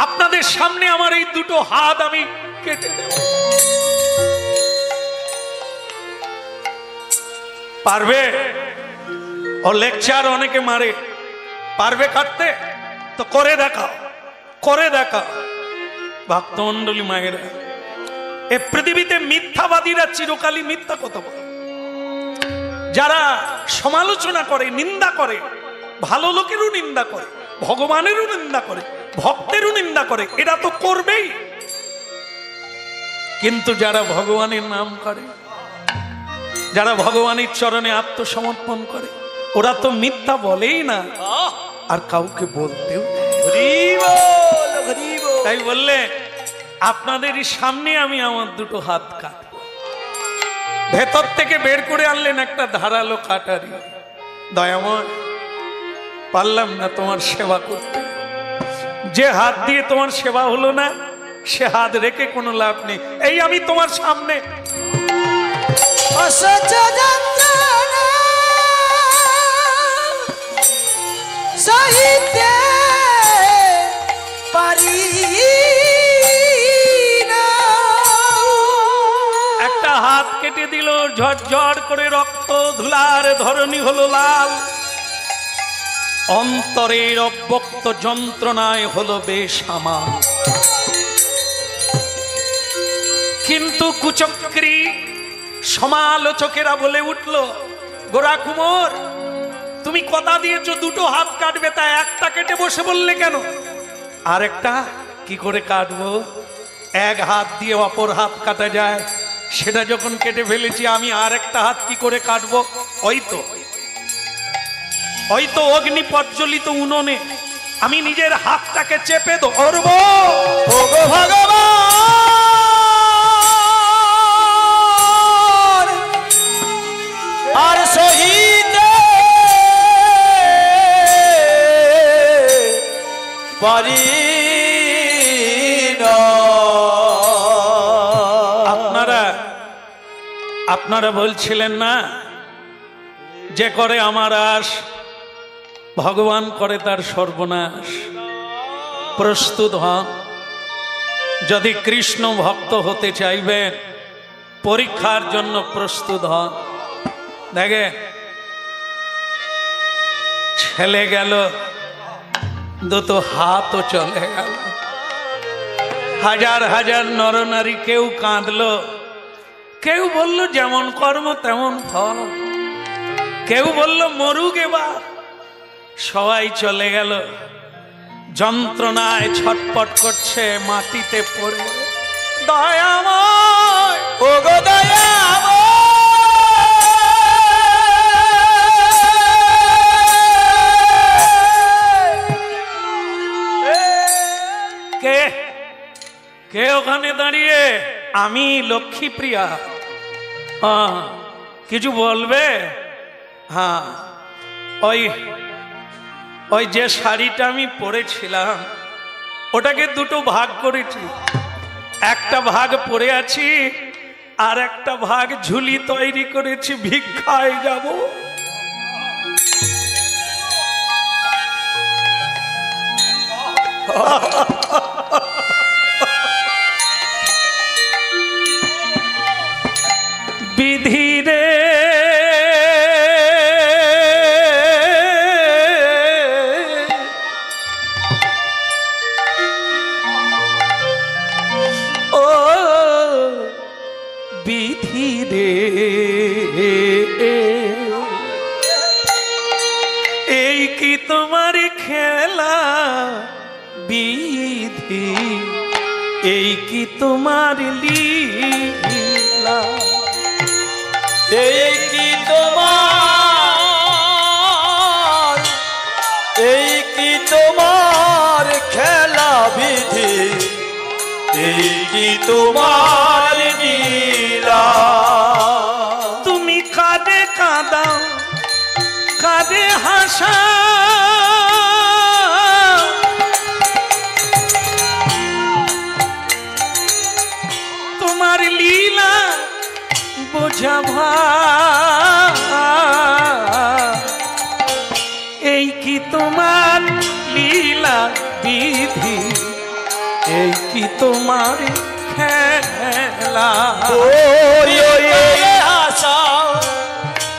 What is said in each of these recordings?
আপনাদের সামনে আমার এই দুটো হাত আমি কেটে দেব। পারবে? ও লেকচার অনেকে মারে, পারবে কাটতে? তো করে দেখাও, করে দেখাও। ভক্তমণ্ডলী মায়েরা, এ পৃথিবীতে মিথ্যাবাদীরা চিরকালই মিথ্যা কথা বলে। যারা সমালোচনা করে, নিন্দা করে, ভালো লোকেরও নিন্দা করে, ভগবানেরও নিন্দা করে, ভক্তেরও নিন্দা করে, এরা তো করবেই। কিন্তু যারা ভগবানের নাম করে, যারা ভগবানের চরণে আত্মসমর্পণ করে, ওরা তো মিথ্যা বলেই না, আর কাউকে বলতেও। তাই বললে আপনাদের সামনে আমি আমার দুটো হাত কাটব। ভেতর থেকে বের করে আনলেন একটা ধারালো কাটারি। দয়াময়, পারলাম না তোমার সেবা করতে। যে হাত দিয়ে তোমার সেবা হলো না, সে হাত রেখে কোনো লাভ নেই। এই আমি তোমার সামনে সহিতে পারি না। একটা হাত কেটে দিল, ঝরঝর করে রক্ত, ধুলার ধরনী হলো লাল। অন্তরের অব্যক্ত যন্ত্রণায় হলো বেসামাল। কিন্তু কুচক্রী সমালোচকেরা বলে উঠল, গোরা কুমোর, তুমি কথা দিয়েছো দুটো হাত কাটবে, তা একটা কেটে বসে বললে কেন? আর একটা কি করে কাটবো? এক হাত দিয়ে অপর হাত কাটা যায়, সেটা যখন কেটে ফেলেছি, আমি আর একটা হাত কি করে কাটবো? ওই তো অগ্নি প্রজ্বলিত উনুনে আমি নিজের হাতটাকে চেপে ধরব। ওগো ভগবান, আর সহিতে পারি না। আপনারা বলছিলেন না, যে করে আমার আশ, ভগবান করে তার সর্বনাশ। প্রস্তুত হন, যদি কৃষ্ণ ভক্ত হতে চাইবেন, পরীক্ষার জন্য প্রস্তুত হন। দেখে ছেলে গেল, দুটো হাতও চলে গেল। হাজার হাজার নরনারী, কেউ কাঁদলো, কেউ বলল যেমন কর্ম তেমন ফল, কেউ বলল মরুক এবার। সবাই চলে গেল, যন্ত্রণায় ছটপট করছে মাটিতে পড়ে। দয়াময়, ওগো দয়াময়, কে কে ওখানে দাঁড়িয়ে? আমি লক্ষ্মীপ্রিয়া। হ্যাঁ, কিছু বলবে? হ্যাঁ, ওই যে শাড়িটা আমি পরেছিলাম, ওটাকে দুটো ভাগ করেছি। একটা ভাগ পরে আছি, আর একটা ভাগ ঝুলি তৈরি করেছি, ভিক্ষায় যাব। বিধি রে, ও বিধি রে, এই কি তোমার খেলা বিধি, এই কি তোমার লীলা, এই কি তোমার, এই কি তোমার খেলা বিধি, এই কি তোমার লীলা। তুমি কাঁদে কাঁদাও, কাঁদে হাসা, তোমার লীলা বোঝা এই কি তোমার লীলা বিধি, এই কি তোমার খেলা ওই ওই আশা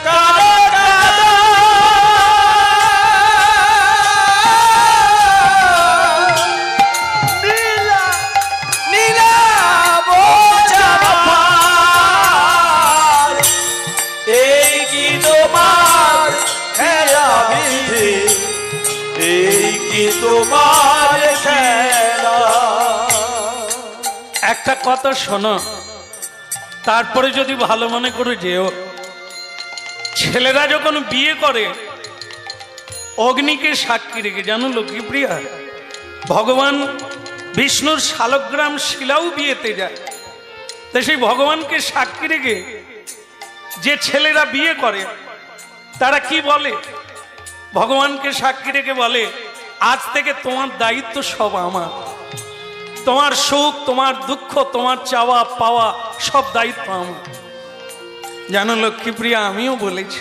কাদো কাদো নীলা নীলা বোঝা পার এই কি তোমার খেলা বিধি এই কি তোমার খেলা একটা কথা শোনো তারপরে যদি ভালো মনে করে যেও ছেলেরা যখন বিয়ে করে অগ্নিকে সাক্ষী রেখে জানো লক্ষ্মীপ্রিয়া ভগবান বিষ্ণুর শালগ্রাম শিলাও বিয়েতে যায় তো সেই ভগবানকে সাক্ষী রেখে যে ছেলেরা বিয়ে করে তারা কি বলে ভগবানকে সাক্ষী রেখে বলে আজ থেকে তোমার দায়িত্ব সব আমার তোমার সুখ তোমার দুঃখ তোমার চাওয়া পাওয়া সব দায়িত্ব আমার জানো লক্ষ্মীপ্রিয়া আমিও বলেছি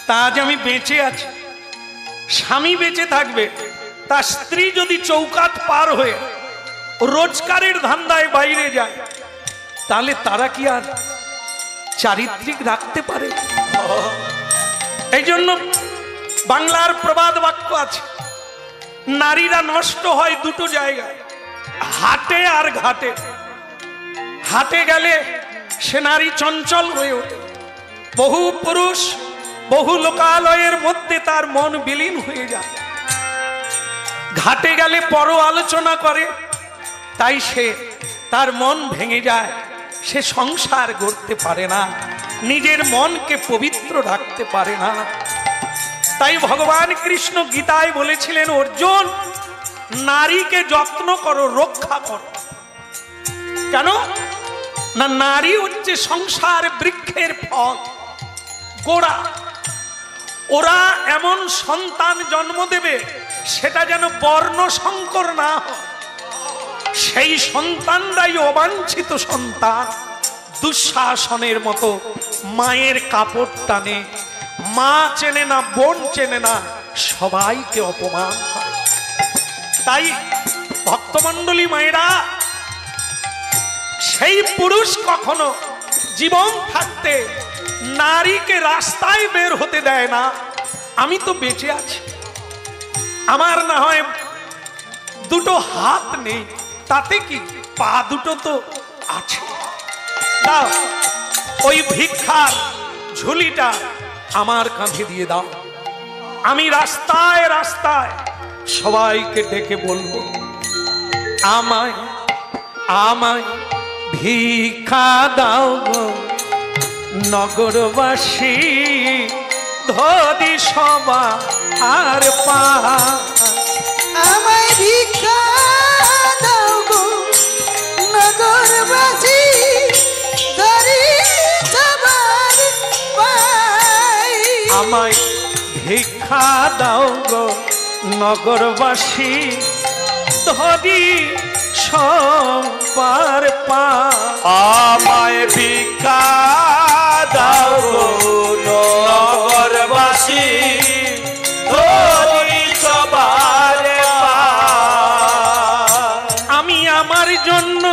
তা আজ আমি বেঁচে আছি স্বামী বেঁচে থাকবে তার স্ত্রী যদি চৌকাঠ পার হয়ে রোজগারের ধান্দায় বাইরে যায় তাহলে তারা কি আর চারিত্রিক রাখতে পারে এই জন্য বাংলার প্রবাদ বাক্য আছে নারীরা নষ্ট হয় দুটো জায়গায় হাটে আর ঘাটে হাটে গেলে সে নারী চঞ্চল হয়ে ওঠে বহু পুরুষ বহু লোকালয়ের মধ্যে তার মন বিলীন হয়ে যায় ঘাটে গেলে পর আলোচনা করে তাই সে তার মন ভেঙে যায় সে সংসার গড়তে পারে না নিজের মনকে পবিত্র রাখতে পারে না তাই ভগবান কৃষ্ণ গীতায় বলেছিলেন অর্জুন নারীকে যত্ন করো রক্ষা করো কেন না নারী হচ্ছে সংসার বৃক্ষের ফল গোড়া ওরা এমন সন্তান জন্ম দেবে সেটা যেন বর্ণ সংকর না হয় সেই সন্তানরাই অবাঞ্ছিত সন্তান দুঃশাসনের মতো মায়ের কাপড় টানে মা চেনে না বোন চেনে না সবাইকে অপমান করে তাই ভক্তমণ্ডলী মায়েরা সেই পুরুষ কখনো জীবন থাকতে নারীকে রাস্তায় বের হতে দেয় না আমি তো বেঁচে আছি আমার না হয় দুটো হাত নেই তাতে কি পা দুটো তো আছে দাও ওই ভিক্ষার ঝুলিটা আমার কাঁধে দিয়ে দাও আমি রাস্তায় রাস্তায় সবাইকে ডেকে বলবো আমায় আমায় ভিক্ষা দাও গো নগরবাসী ধরি সবা আর পা আমায় ভিক্ষা দাও গো নগরবাসী ধরি সবার পাই আমায় ভিক্ষা দাও গো নগরবাসী ধরি সবার পা আমায় ভিক্ষা দাও গো নগরবাসী ধরি সবার পায়। আমি আমার জন্য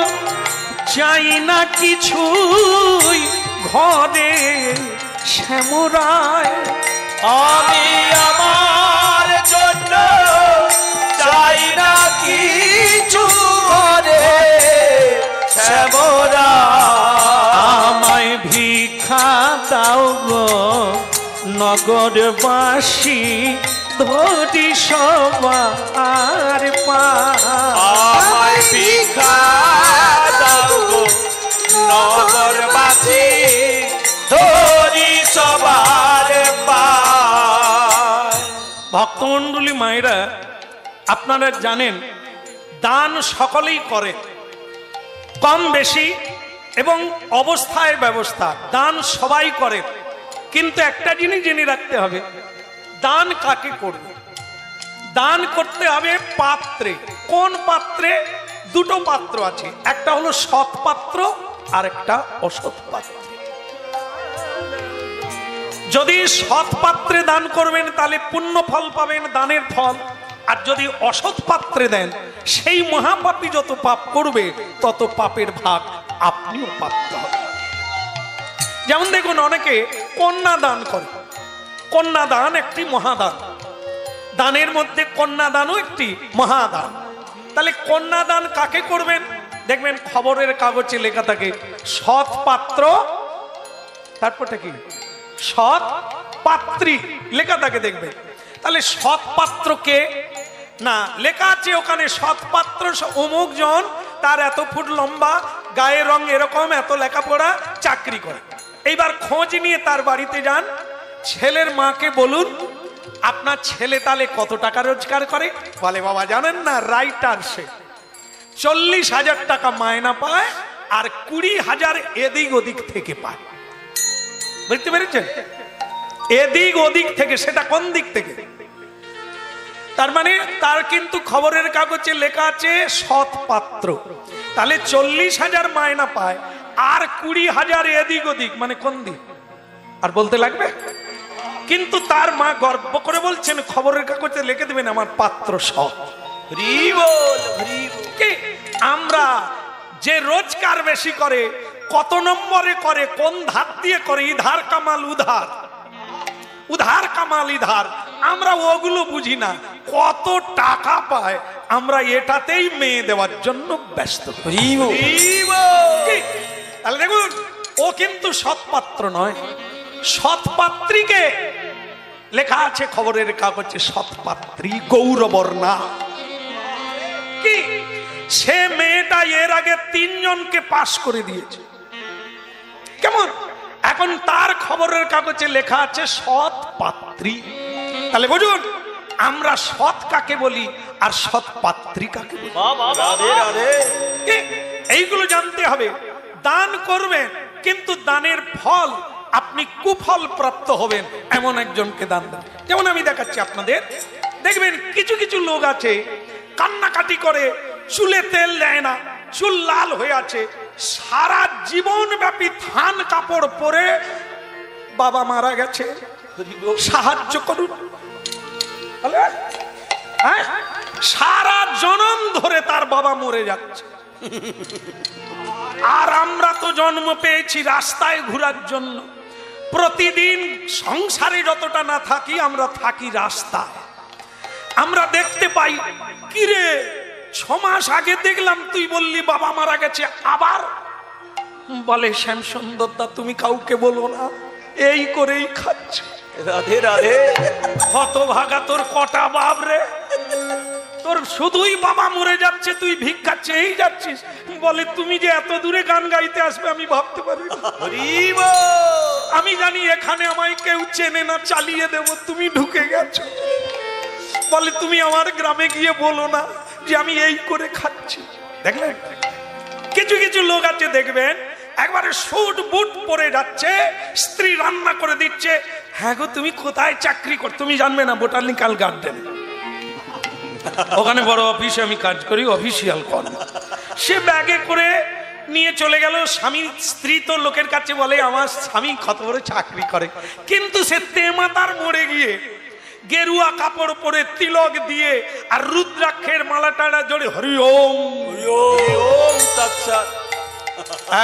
চাই না কিছুই ঘরে শ্যামরায় আমি আমার জন্য চাই না কিছু ঘরে শ্যামরা আমায় ভিক্ষা দাও গো নগরবাসী ধরি সবার পা আমায় ভিক্ষা দাও গো নগরবাসী ধরি সবার পায়। ভক্তমণ্ডলী মায়েরা আপনারা জানেন দান সকলেই করে কম বেশি এবং অবস্থায় ব্যবস্থা দান সবাই করে কিন্তু একটা জিনিস জেনে রাখতে হবে দান কাকে করবে দান করতে হবে পাত্রে কোন পাত্রে দুটো পাত্র আছে একটা হলো সৎ পাত্র আর একটা অসৎ পাত্র যদি সৎ পাত্রে দান করবেন তাহলে পুণ্য ফল পাবেন দানের ফল আর যদি অসৎ পাত্রে দেন, সেই মহাপাপী যত পাপ করবে তত পাপের ভাগ আপনিও প্রাপ্ত হবেন। যেমন দেখুন, অনেকে কন্যা দান করে। কন্যা দান একটি মহাদান, দানের মধ্যে কন্যা দানও একটি মহাদান। তাহলে কন্যা দান কাকে করবেন? দেখবেন খবরের কাগজে লেখা থাকে সৎ পাত্র, তারপরটা কি সৎ পাত্রী লেখা থাকে, দেখবেন। তাহলে সৎ পাত্রকে না, লেখা আছে ওখানে সৎ পাত্র অমুক জন, তার এত ফুট লম্বা, গায়ের রং এরকম, এত লেখাপড়া, চাকরি করে। এইবার খোঁজ নিয়ে তার বাড়িতে যান, ছেলের মাকে বলুন আপনার ছেলে তাহলে কত টাকা রোজগার করে? বলে বাবা জানেন না, রাইটার সে 40,000 টাকা মায়না পায় আর 20,000 এদিক ওদিক থেকে পায়। বুঝতে পেরেছেন? এদিক ওদিক থেকে। সেটা কোন দিক থেকে? তার মানে তার কিন্তু খবরের কাগজে লেখা আছে সৎ পাত্র। তাহলে 40,000 মায়না পায় আর 20,000 এদিক ওদিক, মানে কোন দিক? আর বলতে লাগবে? কিন্তু তার মা গর্ব করে বলছেন খবরের কাগজে লিখে দেবেন আমার পাত্র সৎ। আমরা যে রোজগার বেশি করে, কত নম্বরে করে, কোন ধার দিয়ে করে, ইধার কামাল উধার, উধার কামাল ইধার, আমরা ওগুলো বুঝি না। কত টাকা পায় আমরা এটাতেই মেয়ে দেওয়ার জন্য ব্যস্ত। তাহলে দেখুন, ও কিন্তু সৎপাত্র নয়। সৎপাত্রীকে লেখা আছে খবরের কাগজে সৎপাত্রী গৌরবর্ণা। কি সে মেয়েটা এর আগে 3 জনকে পাশ করে দিয়েছে। কেমন? এখন তার খবরের কাগজে লেখা আছে সৎ পাত্রী। তাহলে বুঝুন আমরা সৎ কাকে বলি আর সৎ পাত্রী কাকে বলি। এইগুলো জানতে হবে। দান করবেন, কিন্তু দানের ফল আপনি কুফল প্রাপ্ত হবেন এমন একজনকে দান দেন। যেমন আমি দেখাচ্ছি আপনাদের, দেখবেন কিছু কিছু লোক আছে কান্নাকাটি করে, চুলে তেল দেয় না, চুল লাল হয়ে আছে, সারা জীবন ব্যাপী থান কাপড় পরে বাবা মারা গেছে, সাহায্য করুন। হ্যাঁ, সারা জনম ধরে তার বাবা মরে যাচ্ছে, আর আমরা তো জন্ম পেয়েছি রাস্তায় ঘোরার জন্য। প্রতিদিন সংসারে যতটা না থাকি, আমরা থাকি রাস্তায়। আমরা দেখতে পাই, কিরে 6 মাস আগে দেখলাম তুই বললি বাবা মারা গেছে, আবার বলে শ্যামসুন্দর দা তুমি কাউকে বলো না, এই করেই খাচ্ছে। রাধে রাধে। হতভাগা তোর কটা বাপ রে, তোর শুধুই বাবা মরে যাচ্ছে, তুই ভিক্ষা চেয়েই যাচ্ছিস। বলে তুমি যে এত দূরে গান গাইতে আসবে আমি ভাবতে পারি না। আমি জানি এখানে আমায় কেউ চেনে না, চালিয়ে দেব, তুমি ঢুকে গেছো। বলে তুমি আমার গ্রামে গিয়ে বলো না যে আমি এই করে খাচ্ছি। দেখলেন, কিছু কিছু লোক আছে দেখবেন একবারে স্যুট বুট পরে যাচ্ছে, স্ত্রী রান্না করে দিচ্ছে। হ্যাঁ গো তুমি কোথায় চাকরি কর? তুমি জানবে না, বোটানিক্যাল গার্ডেন, ওখানে বড় অফিসে আমি কাজ করি, অফিসিয়াল কর্ম। সে ব্যাগে করে নিয়ে চলে গেল। স্বামী স্ত্রী তো লোকের কাছে বলে আমার স্বামী কত বড় চাকরি করে, কিন্তু সে তেমাতার মরে গিয়ে গেরুয়া কাপড় পরে তিলক দিয়ে আর রুদ্রাক্ষের মালাটা জড়ে হরি ওম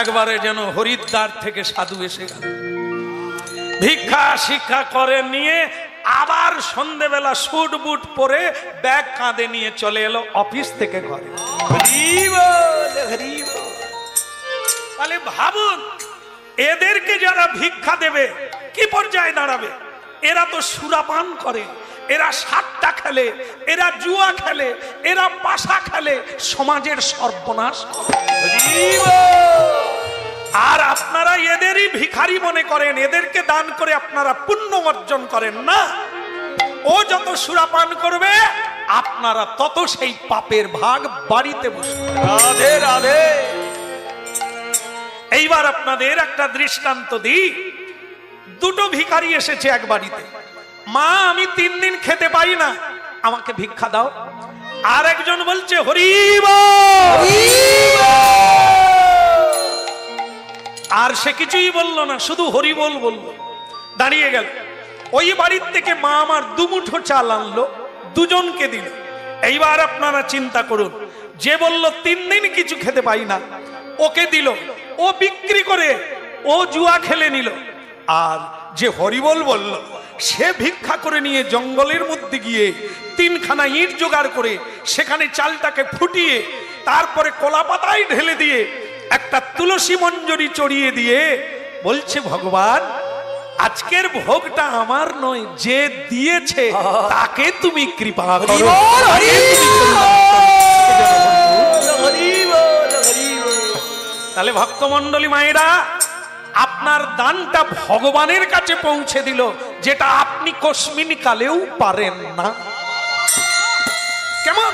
একবারে যেন হরিদ্বার থেকে সাধু এসে গেল। ভিক্ষা শিক্ষা করে নিয়ে আবার সন্ধ্যেবেলা স্যুট বুট পরে ব্যাগ কাঁধে নিয়ে চলে এলো অফিস থেকে ঘরে। তাহলে ভাবুন, এদেরকে যারা ভিক্ষা দেবে কি পর্যায়ে দাঁড়াবে? এরা তো সুরাপান করে, এরা সাতটা খেলে, এরা জুয়া খেলে, এরা পাশা খেলে, সমাজের সর্বনাশ। আর আপনারা এদেরই ভিখারি মনে করেন, এদেরকে দান করে আপনারা পুণ্য অর্জন করেন না। ও যত সুরাপান করবে আপনারা তত সেই পাপের ভাগ বাড়িতে বসে। রাধে রাধে। এইবার আপনাদের একটা দৃষ্টান্ত দিই। 2টো ভিখারি এসেছে এক বাড়িতে। মা আমি 3 দিন খেতে পাই না, আমাকে ভিক্ষা দাও। আর একজন বলছে হরি বল, আর সে কিছুই বলল না, শুধু হরি বল বলল, দাঁড়িয়ে গেল। ওই বাড়ির থেকে মা আমার 2 মুঠো চাল আনলো, 2জনকে দিল। এইবার আপনারা চিন্তা করুন, যে বলল 3 দিন কিছু খেতে পাই না, ওকে দিল, ও বিক্রি করে ও জুয়া খেলে নিল। আর যে হরিবল বলল, সে ভিক্ষা করে নিয়ে জঙ্গলের মধ্যে গিয়ে 3খানা ইট জোগাড় করে সেখানে চালটাকে ফুটিয়ে তারপরে কলা পাতায় ঢেলে দিয়ে একটা তুলসী মঞ্জরি চড়িয়ে দিয়ে বলছে, ভগবান আজকের ভোগটা আমার নয়, যে দিয়েছে তাকে তুমি কৃপা করো। তাহলে ভক্তমণ্ডলী মায়েরা, আপনার দানটা ভগবানের কাছে পৌঁছে দিল, যেটা আপনি কস্মিন কালেও পারেন না। কেমন?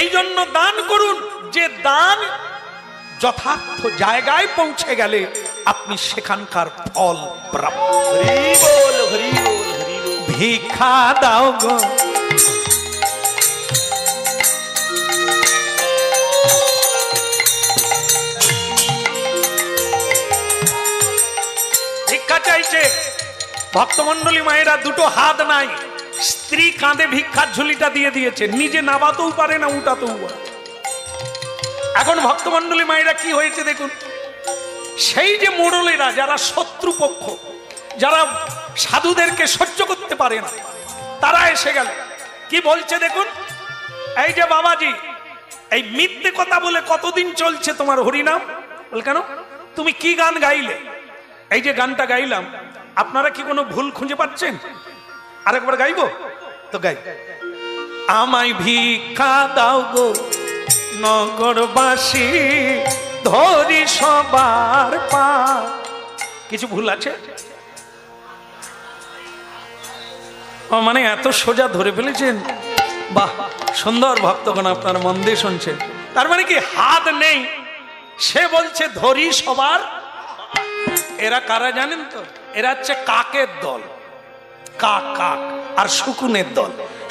এই জন্য দান করুন, যে দান যথার্থ জায়গায় পৌঁছে গেলে আপনি সেখানকার ফল প্রাপ্ত। ভিক্ষা দাও গো, ভিক্ষা চাইছে ভক্তমণ্ডলী মায়েরা, দুটো হাত নাই, স্ত্রী কাঁধে ভিক্ষার ঝুলিটা দিয়ে দিয়েছে, নিজে নাবাতেও পারে না, উঠাতেও পারে। এখন ভক্তমণ্ডলী মায়েরা কি হয়েছে দেখুন, সেই যে মোড়লেরা যারা শত্রুপক্ষ, যারা সাধুদেরকে সহ্য করতে পারে না, তারা এসে গেল। কি বলছে দেখুন, এই যে বাবাজি, এই মিথ্যে কথা বলে কতদিন চলছে তোমার হরিনাম? বল কেন, তুমি কি গান গাইলে? এই যে গানটা গাইলাম, আপনারা কি কোনো ভুল খুঁজে পাচ্ছেন? আরেকবার গাইবো তো গাই। আমায় ভিক্ষা দাও গো নগরবাসী, ধরি সবার পা। কিছু ভুল আছে? মানে এত সোজা ধরে ফেলেছেন, বাহ সুন্দর ভক্তগণ, আপনার মন দিয়ে শুনছেন। তার মানে কি হাত নেই, সে বলছে ধরি সবার। এরা কারা জানেন তো? এরা হচ্ছে কাকের দল, কাক কাক আর শকুনের দল।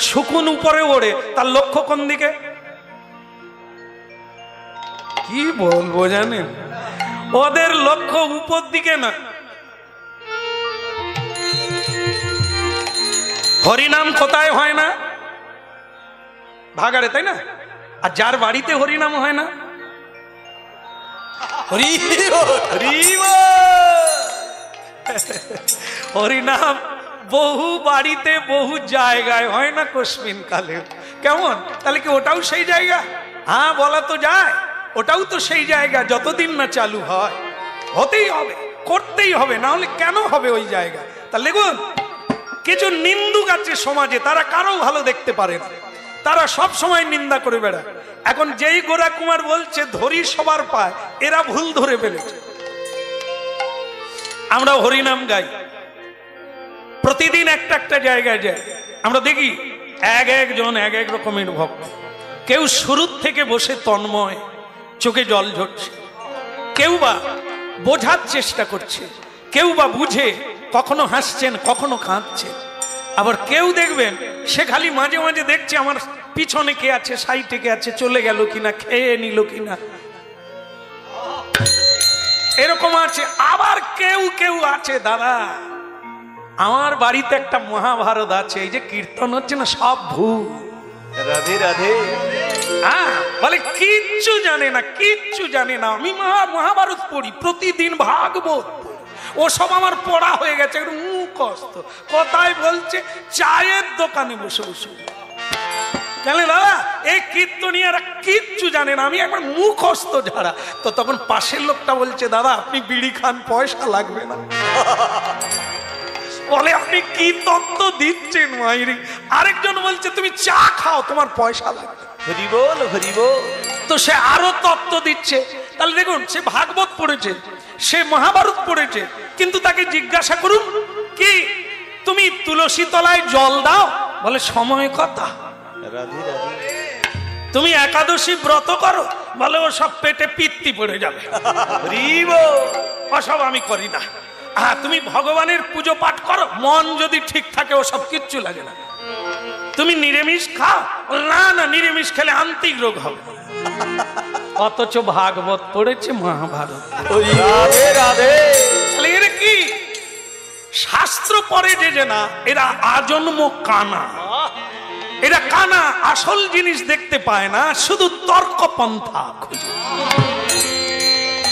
শকুন উপরে ওড়ে, তার লক্ষ্য কোন দিকে? কি বলবো জানেন, ওদের লক্ষ্য উপর দিকে না। হরিনাম কোথায় হয় না? ভাগাড়ে, তাই না? আর যার বাড়িতে হরিনাম হয় না, হরিনাম বহু বাড়িতে বহু জায়গায় হয় না কস্মিন কালে। কেমন? তাহলে কি ওটাও সেই জায়গা? হ্যাঁ, বলা তো যায়, ওটাও তো সেই জায়গা। যতদিন না চালু হয়, হতেই হবে, করতেই হবে, না হলে কেন হবে ওই জায়গা? তাহলে দেখুন, কিছু নিন্দুক আছে সমাজে, তারা কারো ভালো দেখতে পারে না, তারা সব সময় নিন্দা করে বেড়ায়। এখন যেই গোরা কুমার বলছে ধরি সবার পায়, এরা ভুল ধরে ফেলেছে। আমরা হরিনাম গাই, প্রতিদিন একটা একটা জায়গায় যাই, আমরা দেখি এক একজন এক এক রকমের ভক্ত। কেউ শুরুর থেকে বসে তন্ময়, চোখে জল ঝরছে, কেউ বা বোঝার চেষ্টা করছে, কেউ বা বুঝে কখনো হাসছেন কখনো কাঁদছেন। আবার কেউ দেখবেন সে খালি মাঝে মাঝে দেখছে আমার পিছনে কে আছে, সাইডে কে আছে, চলে গেল কিনা, খেয়ে নিল কিনা, এরকম আছে। আবার কেউ কেউ আছে, দাদা আমার বাড়িতে একটা মহাভারত আছে, এই যে কীর্তন হচ্ছে না, সব ভুল। রাধে রাধে। হ্যাঁ, বলে কিচ্ছু জানে না, কিচ্ছু জানে না। আমি মহাভারত পড়ি প্রতিদিন, ভাগবত, ও সব আমার পড়া হয়ে গেছে, একটু মুখস্থ। কোথায় বলছে? চায়ের দোকানে বসে বসে। জানেন দাদা, এই কীর্তনিয়ারা কিচ্ছু জানে না, আমি একবার মুখস্থ ঝাড়া। তো তখন পাশের লোকটা বলছে, দাদা আপনি বিড়ি খান, পয়সা লাগবে না। বলে আপনি কি তত্ত্ব দিচ্ছেন মাইরি? আরেকজন বলছে তুমি চা খাও, তোমার পয়সা লাগবে। হরি বল, হরি বল। তো সে আরো তত্ত্ব দিচ্ছে। তাহলে দেখুন, সে ভাগবত পড়েছে, সে মহাভারত পড়েছে, কিন্তু তাকে জিজ্ঞাসা করুন, কি তুমি তুলসী তলায় জল দাও? বলে সময় কথা। রাধে রাধে। তুমি একাদশী ব্রত করো? বলে ও সব পেটে পিত্তি পড়ে যাবে। হরি বল। ওসব আমি করি না। হ্যাঁ, তুমি ভগবানের পুজো পাঠ করো, মন যদি ঠিক থাকে ও সব কিচ্ছু লাগে না। তুমি নিরামিষ খাও? না না, নিরামিষ খেলে আন্তিক রোগ হবে। অথচ ভাগবত পড়েছে, মহাভারত। রাধে রাধে। এরা কি শাস্ত্র পড়ে যে না, এরা আজন্ম কানা, এরা কানা, আসল জিনিস দেখতে পায় না, শুধু তর্ক পন্থা খুঁজে।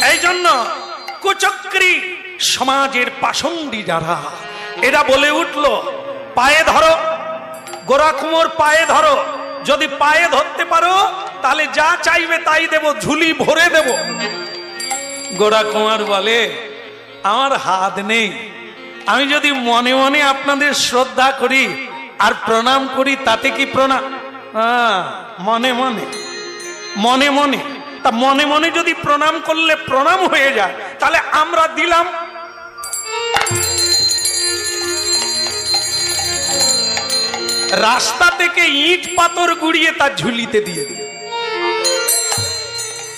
এই জন্য কুচক্রী সমাজের পাষণ্ডী যারা, এরা বলে উঠলো পায়ে ধরো, গোরা কুমোর পায়ে ধরো, যদি পায়ে ধরতে পারো তাহলে যা চাইবে তাই দেব, ঝুলি ভরে দেব। গোরা কুমার বলে আমার হাত নেই, আমি যদি মনে মনে আপনাদের শ্রদ্ধা করি আর প্রণাম করি তাতে কি প্রণাম? মনে মনে, মনে মনে, তা মনে মনে যদি প্রণাম করলে প্রণাম হয়ে যায়, তাহলে আমরা দিলাম। রাস্তা থেকে ইট পাথর গুড়িয়ে তার ঝুলিতে দিয়ে দিল।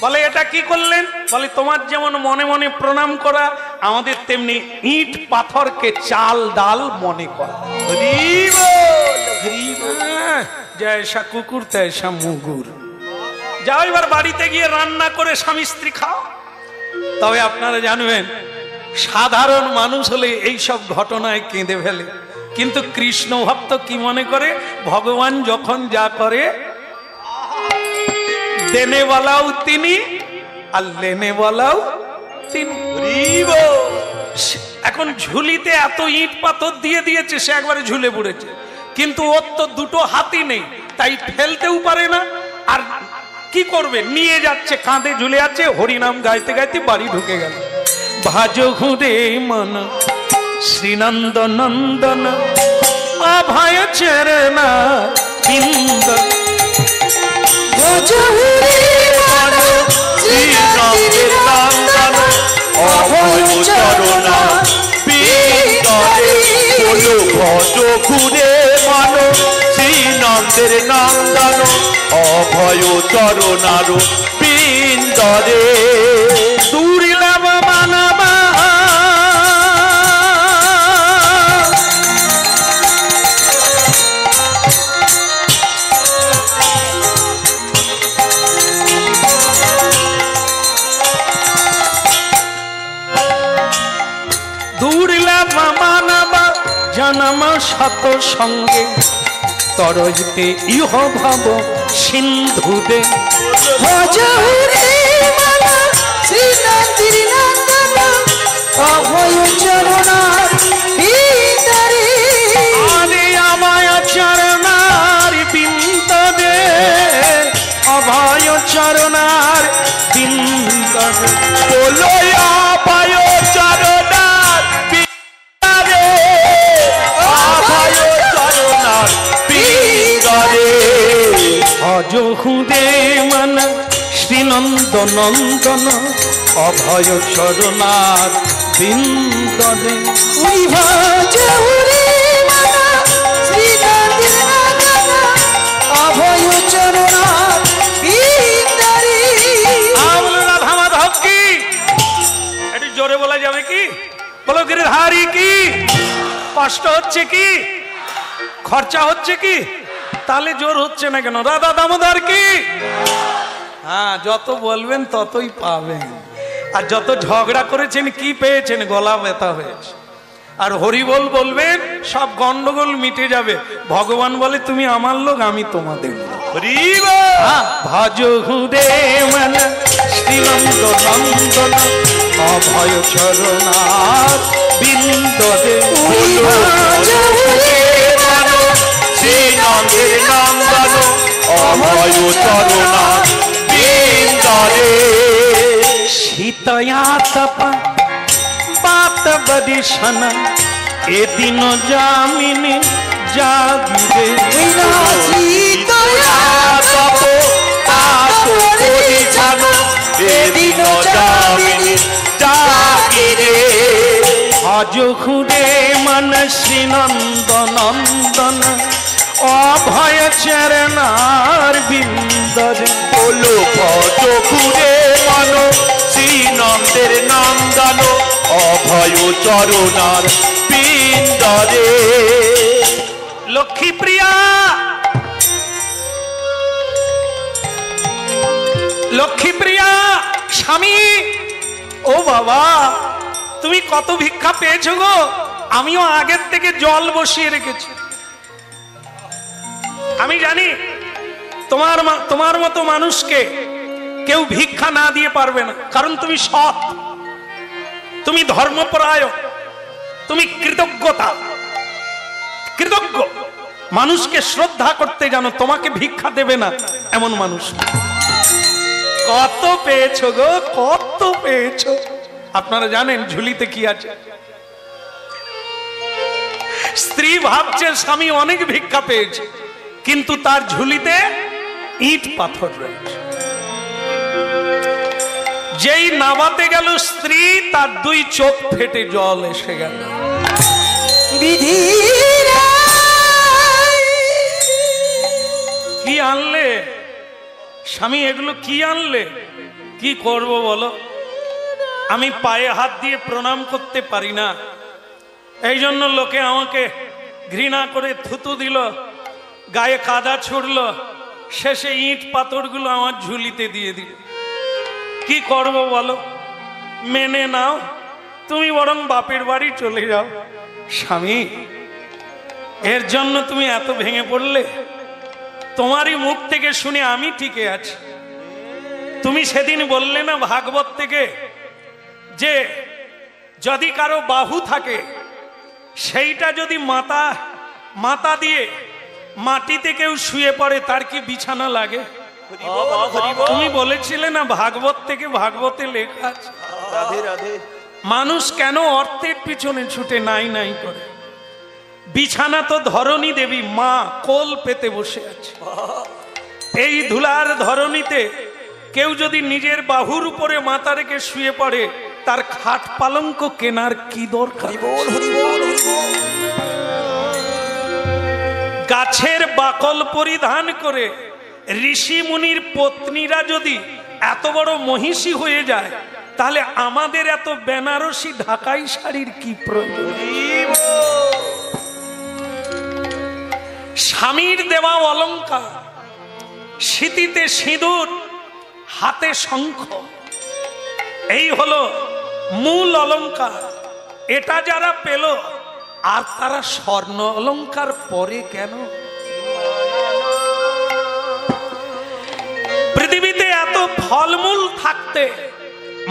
বলে এটা কি করলেন? বলে তোমার যেমন মনে মনে প্রণাম করা, আমাদের তেমনি ইট পাথরকে চাল ডাল মনে করা। জয়সা কুকুর তয়সা মুগুর। যাও এবার বাড়িতে গিয়ে রান্না করে স্বামী স্ত্রী খাও। তবে আপনারা জানবেন, সাধারণ মানুষ হলে এই সব ঘটনায় কেঁদে ফেলে, কিন্তু কৃষ্ণ ভক্ত কি মনে করে, ভগবান যখন যা করে দেনে বলাও তিনি আর লেনে বলাও তিনি। এখন ঝুলিতে এত ইট পাথর দিয়ে দিয়েছে, সে একবারে ঝুলে পড়েছে, কিন্তু ওর তো দুটো হাতই নেই, তাই ফেলতেও পারে না। আর কি করবে, নিয়ে যাচ্ছে, কাঁধে ঝুলে আছে, হরিনাম গাইতে গাইতে বাড়ি ঢুকে গেল। ভাজো ঘুরে মন শ্রীনন্দ নন্দন অভয় চরণা বিন্দ। ভজ হরি মন শ্রীনন্দের নন্দন অভয় চরণা বিন্দরে। বলো ভজ ঘুরে মন শ্রীনন্দের নন্দন অভয় চরণার বিন্দরে। দুর্লভ মানব জনম শত সঙ্গে তরজতে ইহ ভাব সিন্ধুদে। ভজ হরি মন শ্রীনন্দের নন্দন অভয় চরণা বিন্দরে। আরে আমায় চরণার বিন্দরে, অভয় চরণার বিন্দরে। বলো অভয় চরণার বিন্দরে, অভয় চরণার বিন্দরে। ভজ হুদে মন শ্রীনন্দ নন্দন অভয় চরণার বিন্দরে। ওই ভজ হরি মন শ্রীনন্দের নন্দন অভয় চরণা বিন্দরে। রাধা মাধব কি, একটু জোরে বলা যাবে কি? বলো গিরিধারী কি, কষ্ট হচ্ছে কি, খরচা হচ্ছে কি, তাহলে জোর হচ্ছে না কেন? রাধা দামোদর কি? হ্যাঁ, যত বলবেন ততই পাবেন। আর যত ঝগড়া করেছেন কি পেয়েছেন? গলা ব্যথা হয়েছে। আর হরিবল বলবেন, সব গন্ডগোল মিটে যাবে। ভগবান বলে তুমি আমার লোক, আমি তোমাদের লোক। ভজ হুদে মন শ্রীনন্দ নন্দন অভয় চরণার বিন্দরে। শ্রীনন্দের নন্দন অভয় চরণার বিন্দরে। শীতয়া তপ পাত বদিশন এদিন জামিনী জাগিরে। এদিন জামিনী জাগিরে। ভজ হুদে মন শ্রীনন্দ নন্দন অভয় চরণার বিন্দরে। বলো ভজ ঘুরে মন শ্রীনন্দের নন্দন অভয় চরণার বিন্দরে। লক্ষ্মী প্রিয়া, লক্ষ্মী প্রিয়া স্বামী, ও বাবা তুমি কত ভিক্ষা পেয়েছো গো? আমিও আগের থেকে জল বসিয়ে রেখেছি। আমি জানি তোমার মতো মানুষকে কেউ ভিক্ষা না দিয়ে পারবে না, কারণ তুমি সৎ, তুমি ধর্মপরায়ণ, তুমি কৃতজ্ঞ মানুষকে শ্রদ্ধা করতে জানো। তোমাকে ভিক্ষা দেবে না এমন মানুষ কত পেয়েছো গো, কত পেয়েছো। আপনারা জানেন ঝুলিতে কি আছে? স্ত্রী ভাবছে স্বামী অনেক ভিক্ষা পেয়েছে, কিন্তু তার ঝুলিতে ইট পাথর রয়েছে। যেই নামাতে গেল স্ত্রী, তার 2 চোখ ফেটে জল এসে গেল। কি আনলে স্বামী, এগুলো কি আনলে? কি করব বলো? আমি পায়ে হাত দিয়ে প্রণাম করতে পারি না, এই জন্য লোকে আমাকে ঘৃণা করে থুতু দিল, গায়ে কাদা ছুড়লো, শেষে ইট পাথরগুলো আমার ঝুলিতে দিয়ে দিল। কি করব বলো? মেনে নাও, তুমি বরং বাপের বাড়ি চলে যাও। স্বামী, এর জন্য তুমি এত ভেঙে পড়লে? তোমারই মুখ থেকে শুনে আমি টিকে আছি। তুমি সেদিন বললে না ভাগবত থেকে, যে যদি কারো বাহু থাকে, সেইটা যদি মাথা দিয়ে মাটিতে কেউ শুয়ে পড়ে, তার কি বিছানা লাগে? তুমি বলেছিলে না ভাগবত থেকে, ভাগবতে লেখা আছে। মানুষ কেন অর্থের পিছনে ছুটে নাই করে? বিছানা তো ধরণী দেবী মা কোল পেতে বসে আছে। এই ধুলার ধরণীতে কেউ যদি নিজের বাহুর উপরে মাথা রেখে শুয়ে পড়ে, তার খাট পালঙ্ক কেনার কি দরকার? গাছের বাকল পরিধান করে ঋষি মুনির পত্নীরা যদি এত বড় মহিষী হয়ে যায়, তাহলে আমাদের এত বেনারসি ঢাকাই শাড়ির কি প্রয়োজন? স্বামীর দেওয়া অলংকার, সিঁথিতে সিঁদুর, হাতে শঙ্খ, এই হলো মূল অলংকার। এটা যারা পেল, আর তারা স্বর্ণ অলংকার পরে কেন? পৃথিবীতে এত ফলমূল থাকতে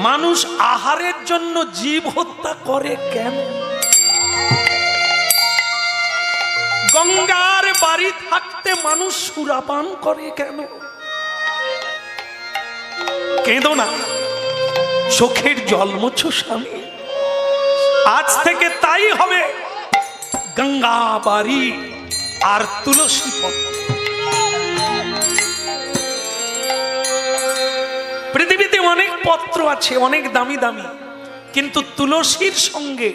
মানুষ আহারের জন্য জীব হত্যা করে কেন? গঙ্গার বাড়ি থাকতে মানুষ সুরাপান করে কেন? কেঁদো না, চোখের জল মোছো স্বামী। আজ থেকে তাই হবে। গঙ্গা বাড়ি আর তুলসী পত্র। পৃথিবীতে অনেক পত্র আছে, অনেক দামি দামি, কিন্তু তুলসীর সঙ্গে